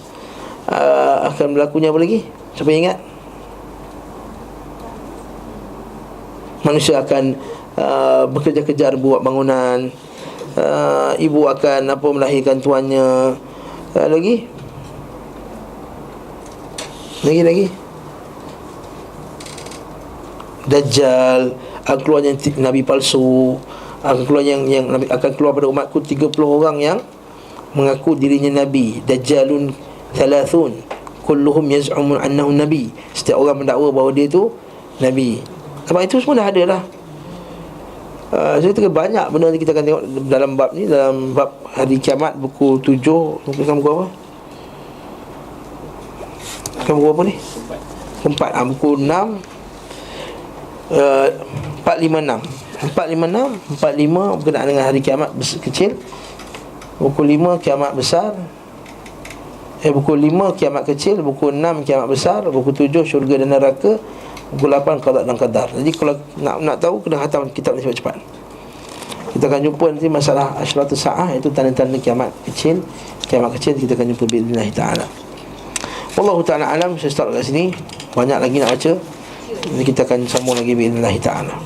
Akan berlakunya apa lagi? Siapa yang ingat? Manusia akan bekerja-kejar buat bangunan. Ibu akan melahirkan tuannya. Lagi Dajjal akan keluar yang nabi palsu. Akan keluar yang akan keluar pada umatku 30 orang yang mengaku dirinya nabi. Dajjalun thalathun kulluhum yaz'umun annahu nabi. Setiap orang mendakwa bahawa dia tu nabi. Sebab itu semua dah ada lah. Saya kata banyak benda ni kita akan tengok dalam bab ni, dalam bab hari kiamat, buku 7. Buku apa? Buku apa ni? 4. Buku 6 456 berkenaan dengan hari kiamat kecil. Buku 5 kiamat besar. Buku 5 kiamat kecil. Buku 6 kiamat besar. Buku 7 syurga dan neraka. Buku 8 qada dan qadar. Jadi kalau nak tahu, kena khatam kitab ni cepat-cepat. Kita akan jumpa nanti masalah Asyratus Saah, iaitu tanda-tanda kiamat kecil. Kiamat kecil kita akan jumpa bi'idznillah ta'ala. Wallahu ta'ala alam. Saya start kat sini. Banyak lagi nak baca. Nanti kita akan sambung lagi bi'idznillah ta'ala.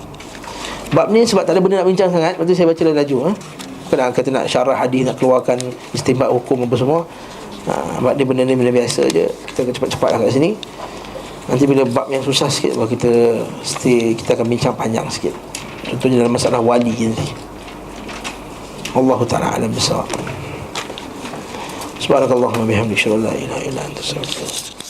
Bab ni sebab tak ada benda nak bincang sangat, lepas tu saya baca laju. Bukan kata nak syarah hadis, nak keluarkan istinbat hukum apa semua. Sebab dia benda ni benda biasa je. Kita akan cepat-cepat lah kat sini. Nanti bila bab yang susah sikit, baru kita akan bincang panjang sikit. Contohnya dalam masalah wali nanti. Allahu ta'ala alam bisawab. Subhanakallahumma bihamdika, la ilaha illa anta, astaghfiruka.